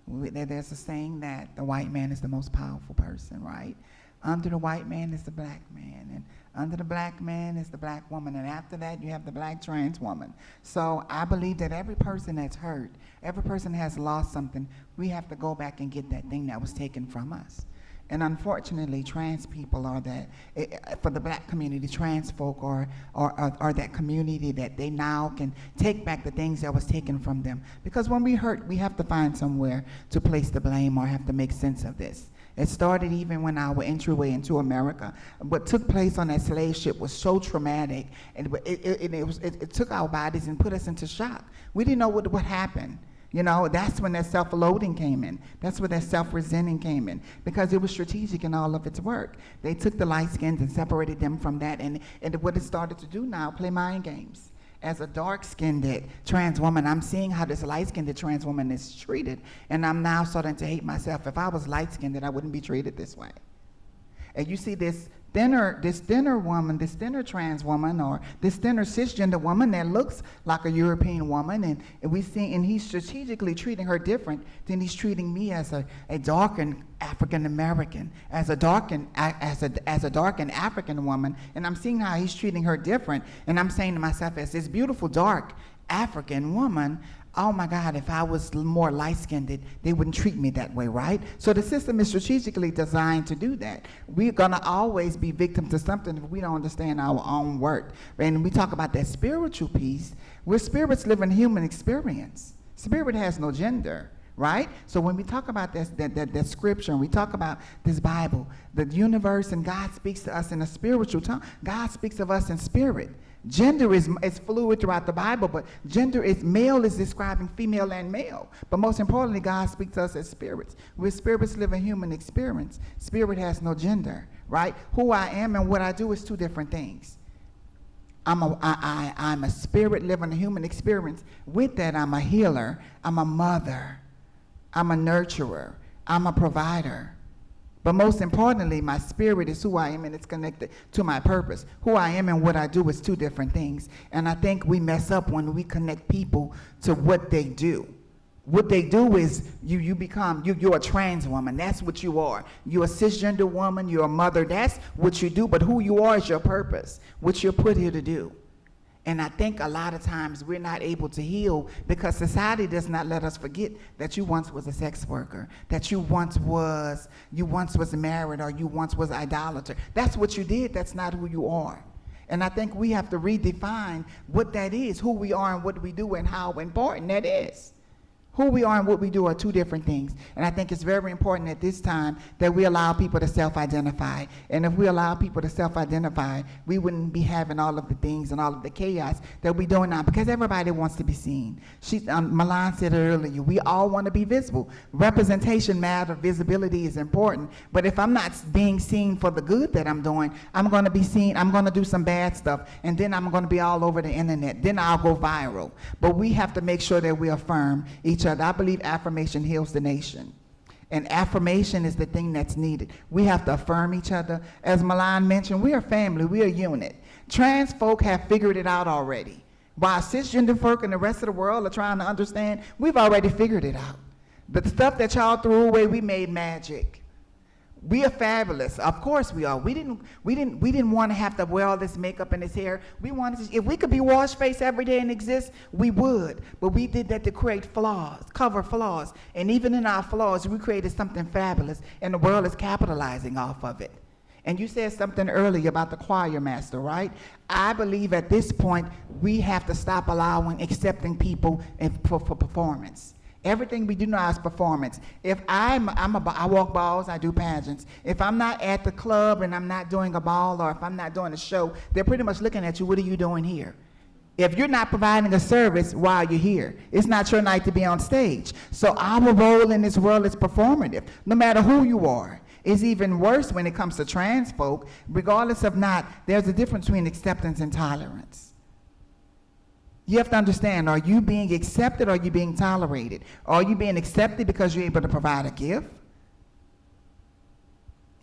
There's a saying that the white man is the most powerful person, right? Under the white man is the black man, and under the black man is the black woman, and after that you have the black trans woman. So I believe that every person that's hurt, every person has lost something, we have to go back and get that thing that was taken from us. And unfortunately, trans people are that, for the black community, trans folk are that community that they now can take back the things that was taken from them. Because when we hurt, we have to find somewhere to place the blame or have to make sense of this. It started even when our entryway into America. What took place on that slave ship was so traumatic, and it took our bodies and put us into shock. We didn't know what happened. You know, that's when that self-loathing came in. That's when that self-resenting came in, because it was strategic in all of its work. They took the light-skins and separated them from that, and what it started to do now, play mind games. As a dark-skinned trans woman, I'm seeing how this light-skinned trans woman is treated, and I'm now starting to hate myself. If I was light-skinned, I wouldn't be treated this way. And you see this thinner woman, this thinner trans woman, or this thinner cisgender woman that looks like a European woman, and he's strategically treating her different than he's treating me as a darkened African American, as a darkened African woman, and I'm seeing how he's treating her different, and I'm saying to myself, as this beautiful dark African woman, oh my God, if I was more light-skinned, they wouldn't treat me that way, right? So the system is strategically designed to do that. We're gonna always be victim to something if we don't understand our own work. And we talk about that spiritual piece, where spirits live in human experience. Spirit has no gender, right? So when we talk about that scripture, and we talk about this Bible, the universe, and God speaks to us in a spiritual tongue, God speaks of us in spirit. Gender is fluid throughout the Bible, but gender is male is describing female and male. But most importantly, God speaks to us as spirits. We're spirits live in human experience. Spirit has no gender, right? Who I am and what I do is two different things. I'm a spirit living a human experience. With that, I'm a healer. I'm a mother. I'm a nurturer. I'm a provider. But most importantly, my spirit is who I am, and it's connected to my purpose. Who I am and what I do is two different things. And I think we mess up when we connect people to what they do. What they do is you're a trans woman. That's what you are. You're a cisgender woman. You're a mother. That's what you do. But who you are is your purpose, what you're put here to do. And I think a lot of times we're not able to heal because society does not let us forget that you once was a sex worker, that you once was married, or you once was an idolater. That's what you did. That's not who you are. And I think we have to redefine what that is, who we are and what we do, and how important that is. Who we are and what we do are two different things. And I think it's very important at this time that we allow people to self-identify. And if we allow people to self-identify, we wouldn't be having all of the things and all of the chaos that we're doing now, because everybody wants to be seen. Milan said it earlier, we all want to be visible. Representation matters, visibility is important. But if I'm not being seen for the good that I'm doing, I'm going to be seen, I'm going to do some bad stuff, and then I'm going to be all over the internet. Then I'll go viral. But we have to make sure that we affirm each other. I believe affirmation heals the nation. And affirmation is the thing that's needed. We have to affirm each other. As Milan mentioned, we are family, we are a unit. Trans folk have figured it out already. While cisgender folk and the rest of the world are trying to understand, we've already figured it out. The stuff that y'all threw away, we made magic. We are fabulous. Of course we are. We didn't want to have to wear all this makeup and this hair. We wanted to, if we could be wash face every day and exist, we would. But we did that to create flaws, cover flaws. And even in our flaws, we created something fabulous, and the world is capitalizing off of it. And you said something earlier about the choir master, right? I believe at this point, we have to stop accepting people for performance. Everything we do now is performance. If I walk balls, I do pageants. If I'm not at the club and I'm not doing a ball, or if I'm not doing a show, they're pretty much looking at you, what are you doing here? If you're not providing a service, why are you here? It's not your night to be on stage. So our role in this world is performative, no matter who you are. It's even worse when it comes to trans folk. Regardless of not, there's a difference between acceptance and tolerance. You have to understand, are you being accepted or are you being tolerated? Are you being accepted because you're able to provide a gift?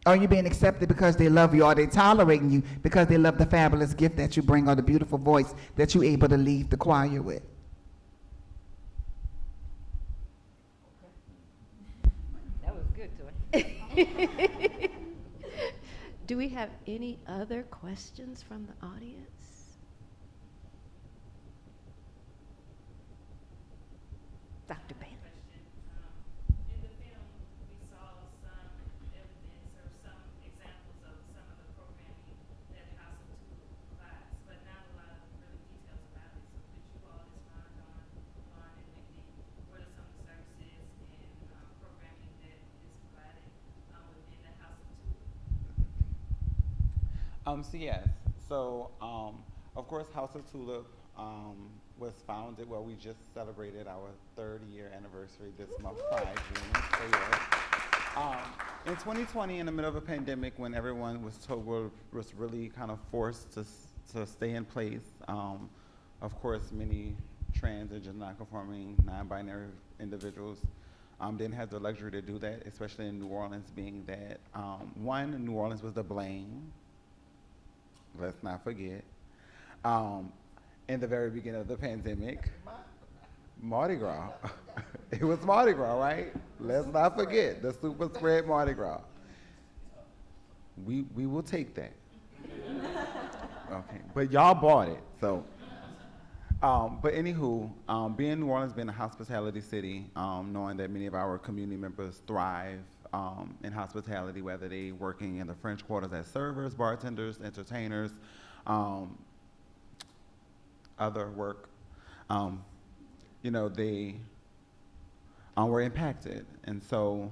Are you being accepted because they love you? Are they tolerating you because they love the fabulous gift that you bring or the beautiful voice that you're able to lead the choir with? That was good to it. Do we have any other questions from the audience? Dr. Bailey. In the film, we saw some evidence or some examples of some of the programming that House of Tulip provides, but not a lot of really details about it. So could you all expound on, Lauren and Wendy, what are some of the services and programming that is provided within the House of Tulip? Yes. So, of course, House of Tulip was founded. Well, we just celebrated our 30-year anniversary this month, June. So yes. In 2020, in the middle of a pandemic, when everyone was really kind of forced to stay in place, of course, many trans and gender non-conforming, non-binary individuals didn't have the luxury to do that, especially in New Orleans, being that one, New Orleans was to blame. Let's not forget. In the very beginning of the pandemic, Mardi Gras. It was Mardi Gras, right? Let's not forget the super spread Mardi Gras. We will take that. Okay, but y'all bought it, so. But anywho, being New Orleans, being a hospitality city, knowing that many of our community members thrive in hospitality, whether they working in the French quarters as servers, bartenders, entertainers, other work, they were impacted. And so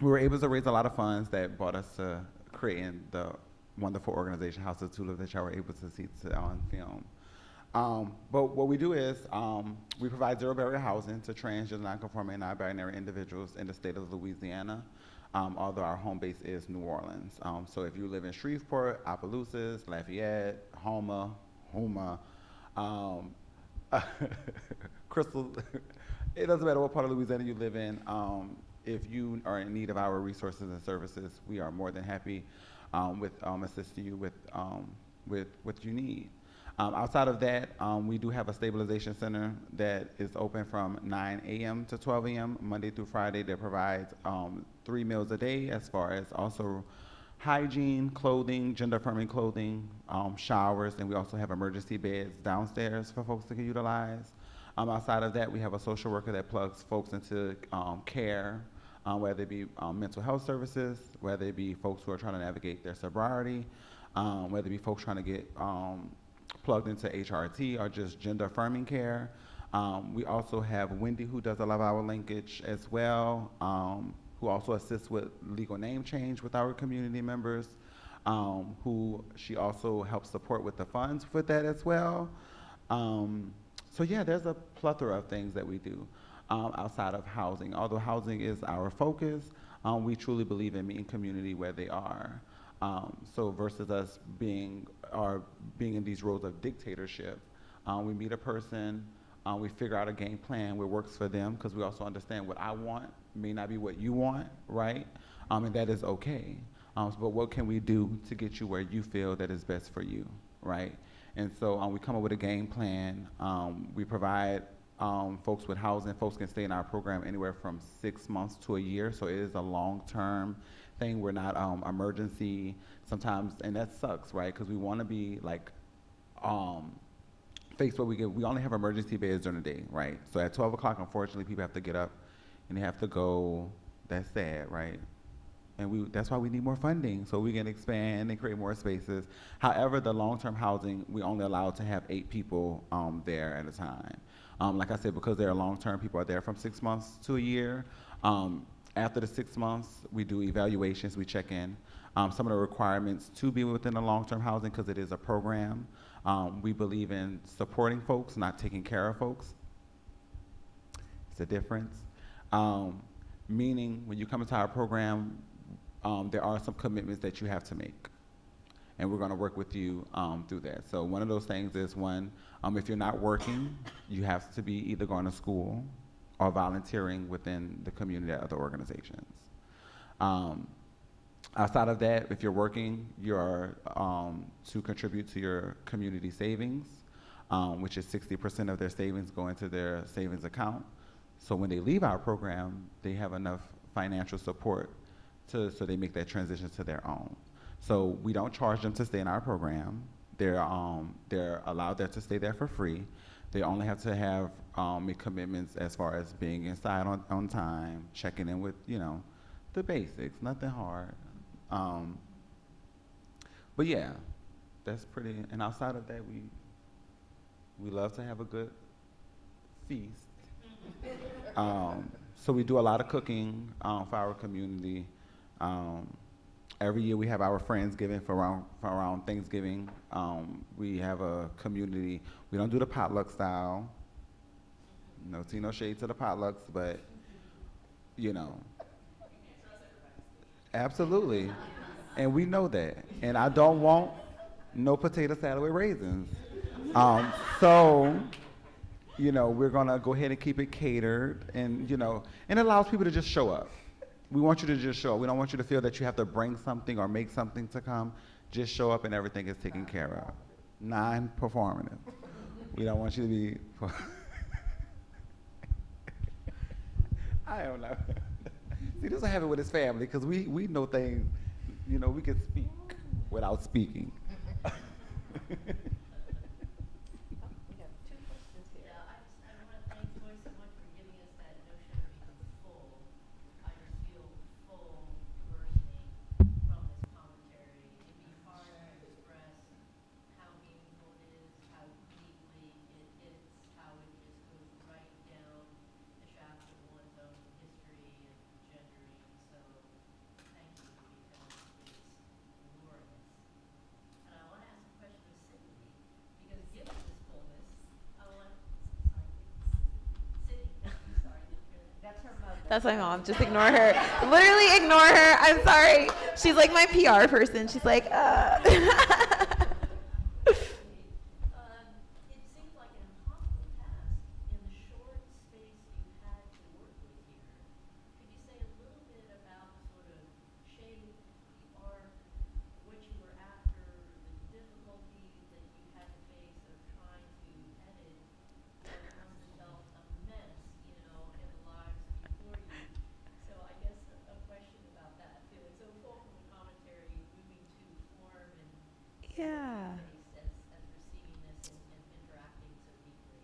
we were able to raise a lot of funds that brought us to creating the wonderful organization, House of Tulip, that y'all were able to see on film. But what we do is we provide zero barrier housing to transgender, non-conforming, and non-binary individuals in the state of Louisiana, although our home base is New Orleans. So if you live in Shreveport, Opelousas, Lafayette, Houma, Crystal, it doesn't matter what part of Louisiana you live in. If you are in need of our resources and services, we are more than happy with assisting you with what you need. Outside of that, we do have a stabilization center that is open from 9 a.m. to 12 a.m. Monday through Friday that provides 3 meals a day, as far as also hygiene, clothing, gender-affirming clothing, showers, and we also have emergency beds downstairs for folks to utilize. Outside of that, we have a social worker that plugs folks into care, whether it be mental health services, whether it be folks who are trying to navigate their sobriety, whether it be folks trying to get plugged into HRT or just gender-affirming care. We also have Wendy, who does a lot of our linkage as well, who also assists with legal name change with our community members, who she also helps support with the funds with that as well. So yeah, there's a plethora of things that we do outside of housing. Although housing is our focus, we truly believe in meeting community where they are. So versus us being in these roles of dictatorship, we meet a person, we figure out a game plan what works for them, because we also understand what I want may not be what you want, right? And that is okay. But what can we do to get you where you feel that is best for you, right? And so we come up with a game plan. We provide folks with housing. Folks can stay in our program anywhere from 6 months to a year, so it is a long-term thing. We're not emergency sometimes, and that sucks, right? Because we want to be like faced what we only have emergency beds during the day, right? So at 12 o'clock, unfortunately, people have to get up and they have to go. That's sad, right? And that's why we need more funding, so we can expand and create more spaces. However, the long-term housing, we only allow to have 8 people there at a time. Like I said, because they're long-term, people are there from 6 months to a year. After the 6 months, we do evaluations, we check in. Some of the requirements to be within the long-term housing, because it is a program, we believe in supporting folks, not taking care of folks. It's a difference. Meaning, when you come into our program, there are some commitments that you have to make, and we're going to work with you through that. So one of those things is, one, if you're not working, you have to be either going to school or volunteering within the community at other organizations. Outside of that, if you're working, you're to contribute to your community savings, which is 60% of their savings go into their savings account. So when they leave our program, they have enough financial support so they make that transition to their own. So we don't charge them to stay in our program. They're allowed there to stay there for free. They only have to have make commitments as far as being inside on time, checking in with, the basics, nothing hard. But yeah, that's pretty, and outside of that, we love to have a good feast. So we do a lot of cooking for our community. Every year we have our Friendsgiving for around Thanksgiving. We have a community. We don't do the potluck style. No tea, no shade to the potlucks, but absolutely. And we know that. And I don't want no potato salad with raisins. So we're gonna go ahead and keep it catered, and and it allows people to just show up. We want you to just show up. We don't want you to feel that you have to bring something or make something to come. Just show up and everything is taken care of. Non-performative. We don't want you to be. I don't know. See, this will happen with his family because we know things. We can speak without speaking. Yeah, I want to thank Joy so much for giving us that notion of being full. I just feel full personally from this commentary. It'd be hard to express how meaningful it is, how deeply it hits, how it just goes right down the shaft of one's own history and gendering. So thank you, because it's glorious. And I want to ask a question of Cindy, because given this fullness, I want, Cindy, sorry, didn't hear that. That's her mother. That's my mom. Just ignore her. Literally ignore her. I'm sorry. She's like my PR person. She's like, It seems like an impossible task in the short space you had to work with here. Could you say a little bit about the sort of shape, the arc, what you were after, the difficulties that you had to face of trying to edit what must have felt immense, in the lives before you? So I guess a question about that, feeling so full from the commentary, moving to form and yeah. as receiving this and interacting so deeply.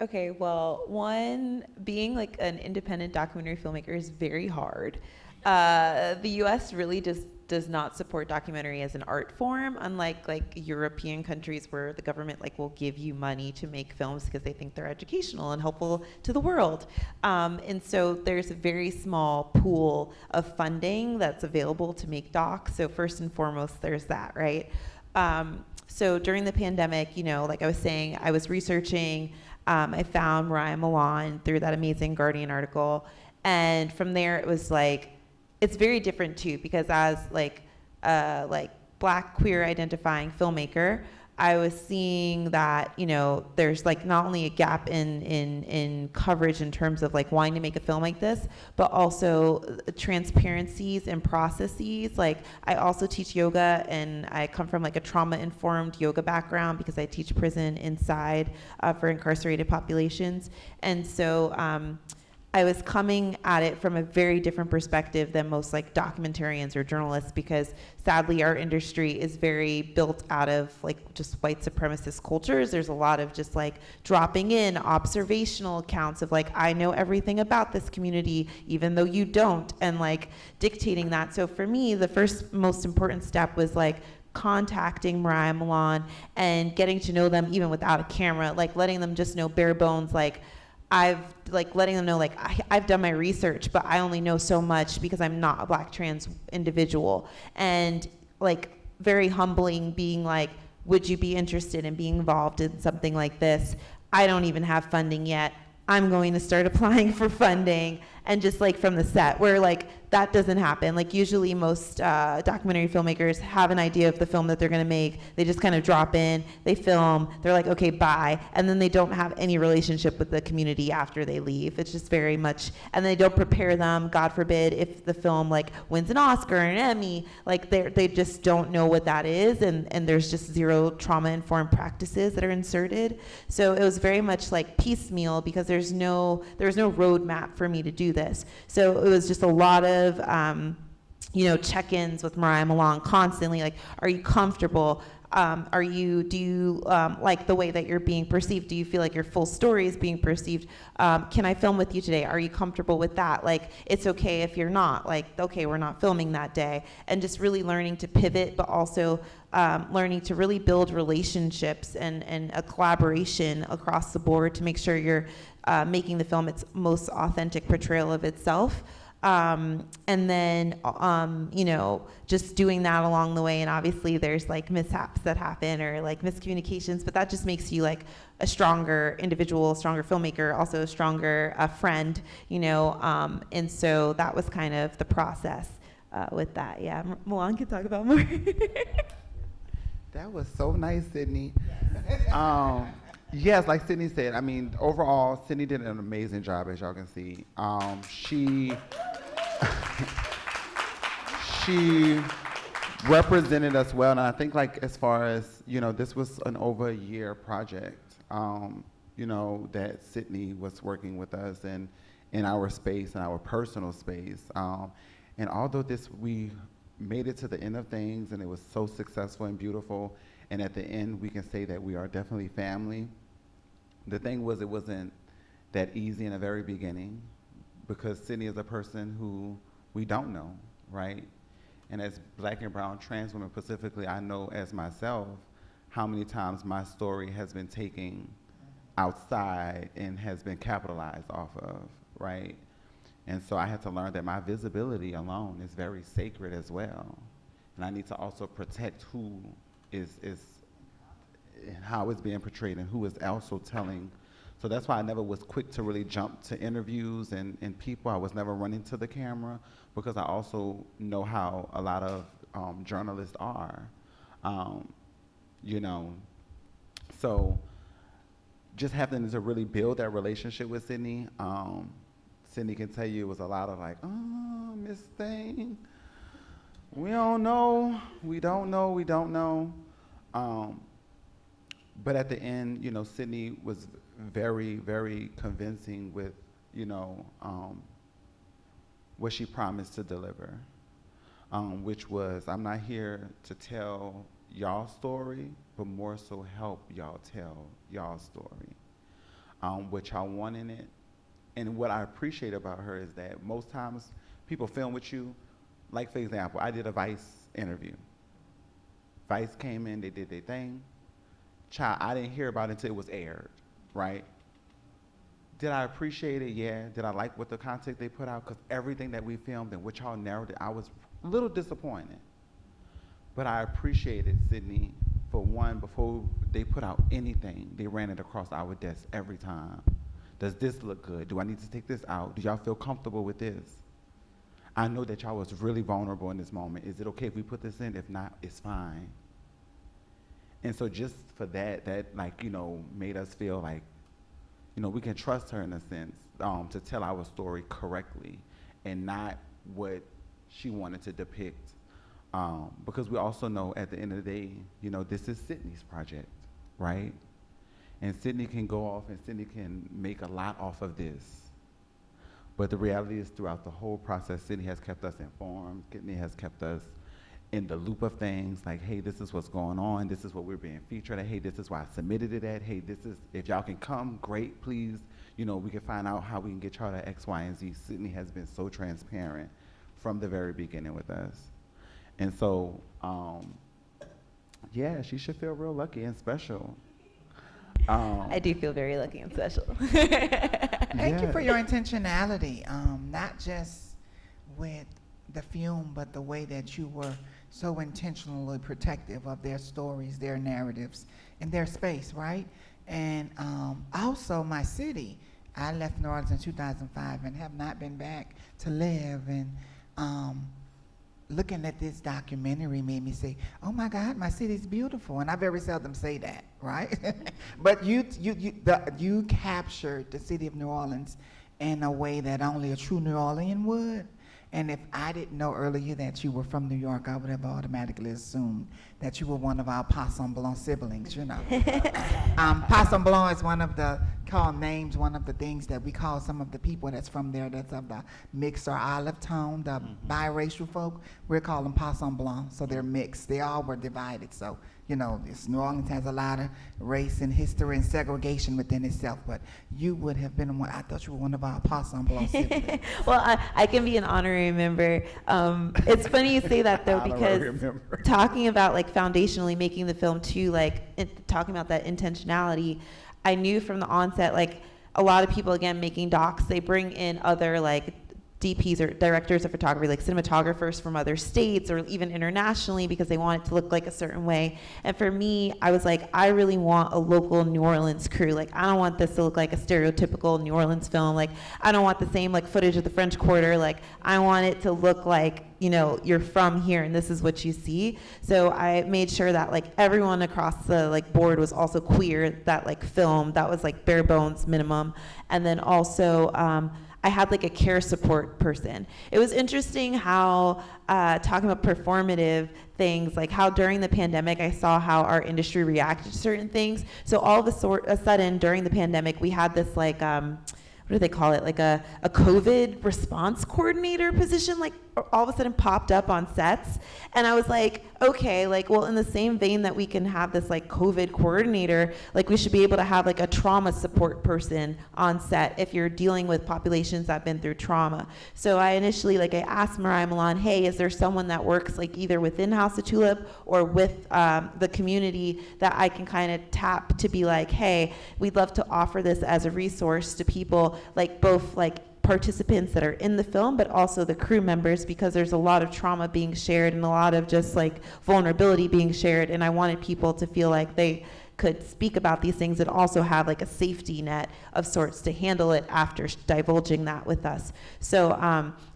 Okay, well, one, being like an independent documentary filmmaker is very hard. The US really just does not support documentary as an art form, unlike like European countries where the government will give you money to make films because they think they're educational and helpful to the world. And so there's a very small pool of funding that's available to make docs. So first and foremost, there's that, right? So during the pandemic, like I was saying, I was researching, I found Mariah Milan through that amazing Guardian article. And from there, it was it's very different too, because as Black queer identifying filmmaker, I was seeing that, there's not only a gap in coverage in terms of wanting to make a film like this, but also transparencies and processes. I also teach yoga, and I come from a trauma-informed yoga background because I teach prison inside for incarcerated populations. And so I was coming at it from a very different perspective than most documentarians or journalists, because sadly our industry is very built out of just white supremacist cultures. There's a lot of just dropping in observational accounts of I know everything about this community even though you don't, and dictating that. So for me, the first most important step was contacting Mariah Milan and getting to know them even without a camera, letting them just know bare bones, letting them know I've done my research, but I only know so much because I'm not a Black trans individual. And very humbling, being would you be interested in being involved in something like this? I don't even have funding yet. I'm going to start applying for funding. and just like from the set, where like that doesn't happen. Like usually most documentary filmmakers have an idea of the film that they're going to make. They just kind of drop in, they film, they're like, okay, bye. And then they don't have any relationship with the community after they leave. It's just very much, and they don't prepare them, God forbid, if the film like wins an Oscar or an Emmy, like they just don't know what that is. And there's just zero trauma-informed practices that are inserted. So it was very much like piecemeal because there was no roadmap for me to do this. So it was just a lot of check-ins with Mariah Milan constantly, like, are you comfortable? Do you like the way that you're being perceived? Do you feel like your full story is being perceived? Can I film with you today? Are you comfortable with that? Like, it's okay if you're not. Like, okay, we're not filming that day. And just really learning to pivot, but also learning to really build relationships and a collaboration across the board to make sure you're making the film its most authentic portrayal of itself. And then, just doing that along the way. And obviously there's like mishaps that happen or like miscommunications, but that just makes you like a stronger individual, a stronger filmmaker, also a stronger friend, and so that was kind of the process with that. Yeah, Milan can talk about more. That was so nice, Sydney. Yes, like Sydney said, I mean, overall, Sydney did an amazing job, as y'all can see. She represented us well, and I think, like, as far as, this was an over a year project, that Sydney was working with us and in our space, in our personal space. And although we made it to the end of things, and it was so successful and beautiful, and at the end, we can say that we are definitely family. The thing was, it wasn't that easy in the very beginning, because Sydney is a person who we don't know, right? And as Black and brown trans women specifically, I know as myself how many times my story has been taken outside and has been capitalized off of, right? And so I had to learn that my visibility alone is very sacred as well. And I need to also protect who is how it's being portrayed and who is also telling. So that's why I never was quick to really jump to interviews and people. I was never running to the camera, because I also know how a lot of journalists are, So just having to really build that relationship with Sydney, Sydney can tell you it was a lot of like, oh, Miss Thing, we don't know, we don't know. But at the end, Sydney was very, very convincing with, what she promised to deliver, which was, I'm not here to tell y'all's story, but more so help y'all tell y'all's story, what y'all want in it. And what I appreciate about her is that most times people film with you, like, for example, I did a Vice interview. Vice came in, they did their thing. Child, I didn't hear about it until it was aired, right? Did I appreciate it? Yeah. Did I like what the content they put out? Because everything that we filmed and what y'all narrowed it, I was a little disappointed. But I appreciated Sydney, for one, before they put out anything, they ran it across our desk every time. Does this look good? Do I need to take this out? Do y'all feel comfortable with this? I know that y'all was really vulnerable in this moment. Is it okay if we put this in? If not, it's fine. And so just for that made us feel like, we can trust her in a sense, to tell our story correctly and not what she wanted to depict. Because we also know at the end of the day, this is Sydney's project, right? And Sydney can go off and Sydney can make a lot off of this. But the reality is, throughout the whole process, Sydney has kept us informed. Sydney has kept us in the loop of things, like, hey, this is what's going on. This is what we're being featured at. Hey, this is why I submitted it at. Hey, this is, if y'all can come, great, please. We can find out how we can get y'all to X, Y, and Z. Sydney has been so transparent from the very beginning with us. And so, yeah, she should feel real lucky and special. I do feel very lucky and special. Thank you for your intentionality, not just with the film, but the way that you were so intentionally protective of their stories, their narratives, and their space, right? And also my city. I left New Orleans in 2005 and have not been back to live. And looking at this documentary made me say, "Oh my God, my city's beautiful." And I very seldom say that, right? But you captured the city of New Orleans in a way that only a true New Orleanian would. And if I didn't know earlier that you were from New York, I would have automatically assumed that you were one of our Possum Blanc siblings, you know. Possum Blanc is one of the names, one of the things that we call some of the people that's from there, that's of the mixed or olive tone, the biracial folk. We call them Possum Blanc, so they're mixed. They all were divided, so you know, New Orleans has a lot of race and history and segregation within itself, but you would have been one. I thought you were one of our Possum Blanc siblings. Well, I can be an honorary member. It's funny you say that though, because talking about like foundationally making the film too, like talking about that intentionality, I knew from the onset, like a lot of people, again, making docs, they bring in other like DPs or directors of photography, like cinematographers from other states or even internationally, because they want it to look like a certain way. And for me, I was like, I really want a local New Orleans crew. Like, I don't want this to look like a stereotypical New Orleans film. Like, I don't want the same like footage of the French Quarter. Like, I want it to look like, you know, you're from here and this is what you see. So I made sure that like everyone across the like board was also queer, that like film, that was like bare bones minimum. And then also, I had like a care support person. It was interesting how, talking about performative things, like how during the pandemic, I saw how our industry reacted to certain things. So all of a sudden during the pandemic, we had this like, what do they call it? Like a COVID response coordinator position, like all of a sudden popped up on sets. And I was like, okay, like, well, in the same vein that we can have this like COVID coordinator, like we should be able to have like a trauma support person on set if you're dealing with populations that have been through trauma. So I initially, like I asked Mariah Milan, hey, is there someone that works like either within House of Tulip or with the community that I can kind of tap to be like, hey, we'd love to offer this as a resource to people, like both like participants that are in the film, but also the crew members, because there's a lot of trauma being shared and a lot of just like vulnerability being shared. And I wanted people to feel like they could speak about these things and also have like a safety net of sorts to handle it after divulging that with us. So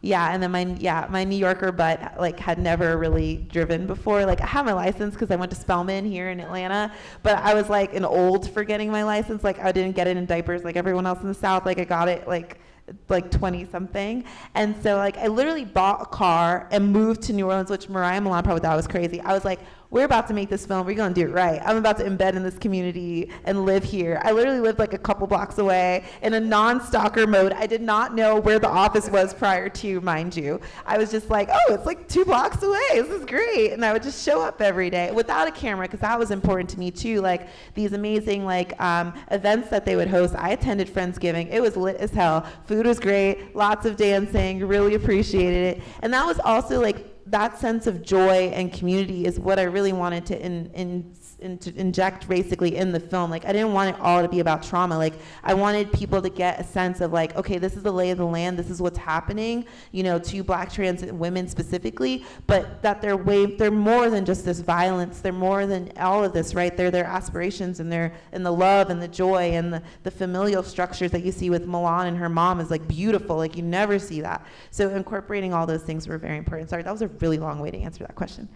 yeah, and then my New Yorker butt like had never really driven before. Like I have my license because I went to Spelman here in Atlanta, but I was like an old for getting my license. Like I didn't get it in diapers like everyone else in the South. Like I got it like 20 something. And so like I literally bought a car and moved to New Orleans, which Mariah Milan probably thought was crazy. I was like, we're about to make this film. We're going to do it right. I'm about to embed in this community and live here. I literally lived like a couple blocks away in a non-stalker mode. I did not know where the office was prior to, mind you. I was just like, oh, it's like 2 blocks away. This is great. And I would just show up every day without a camera, because that was important to me too. Like these amazing like events that they would host. I attended Friendsgiving. It was lit as hell. Food was great. Lots of dancing. Really appreciated it. And that was also like, that sense of joy and community is what I really wanted to inject basically in the film. Like I didn't want it all to be about trauma. Like I wanted people to get a sense of like, okay, this is the lay of the land. This is what's happening, you know, to Black trans women specifically, but that they're more than just this violence. They're more than all of this, right? They're their aspirations and the love and the joy and the familial structures that you see with Milan and her mom is like beautiful. Like you never see that. So incorporating all those things were very important. Sorry, that was a really long way to answer that question.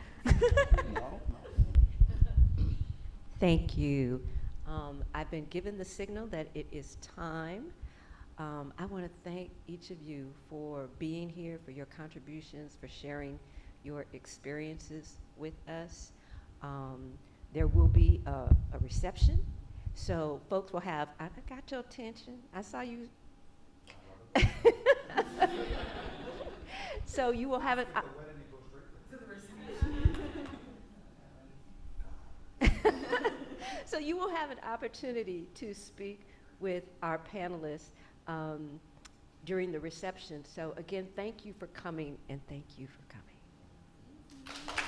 Thank you. I've been given the signal that it is time. I want to thank each of you for being here, for your contributions, for sharing your experiences with us. There will be a reception, so folks will have, I got your attention. I saw you. So you will have it. So you will have an opportunity to speak with our panelists during the reception. So again, thank you for coming, and thank you for coming.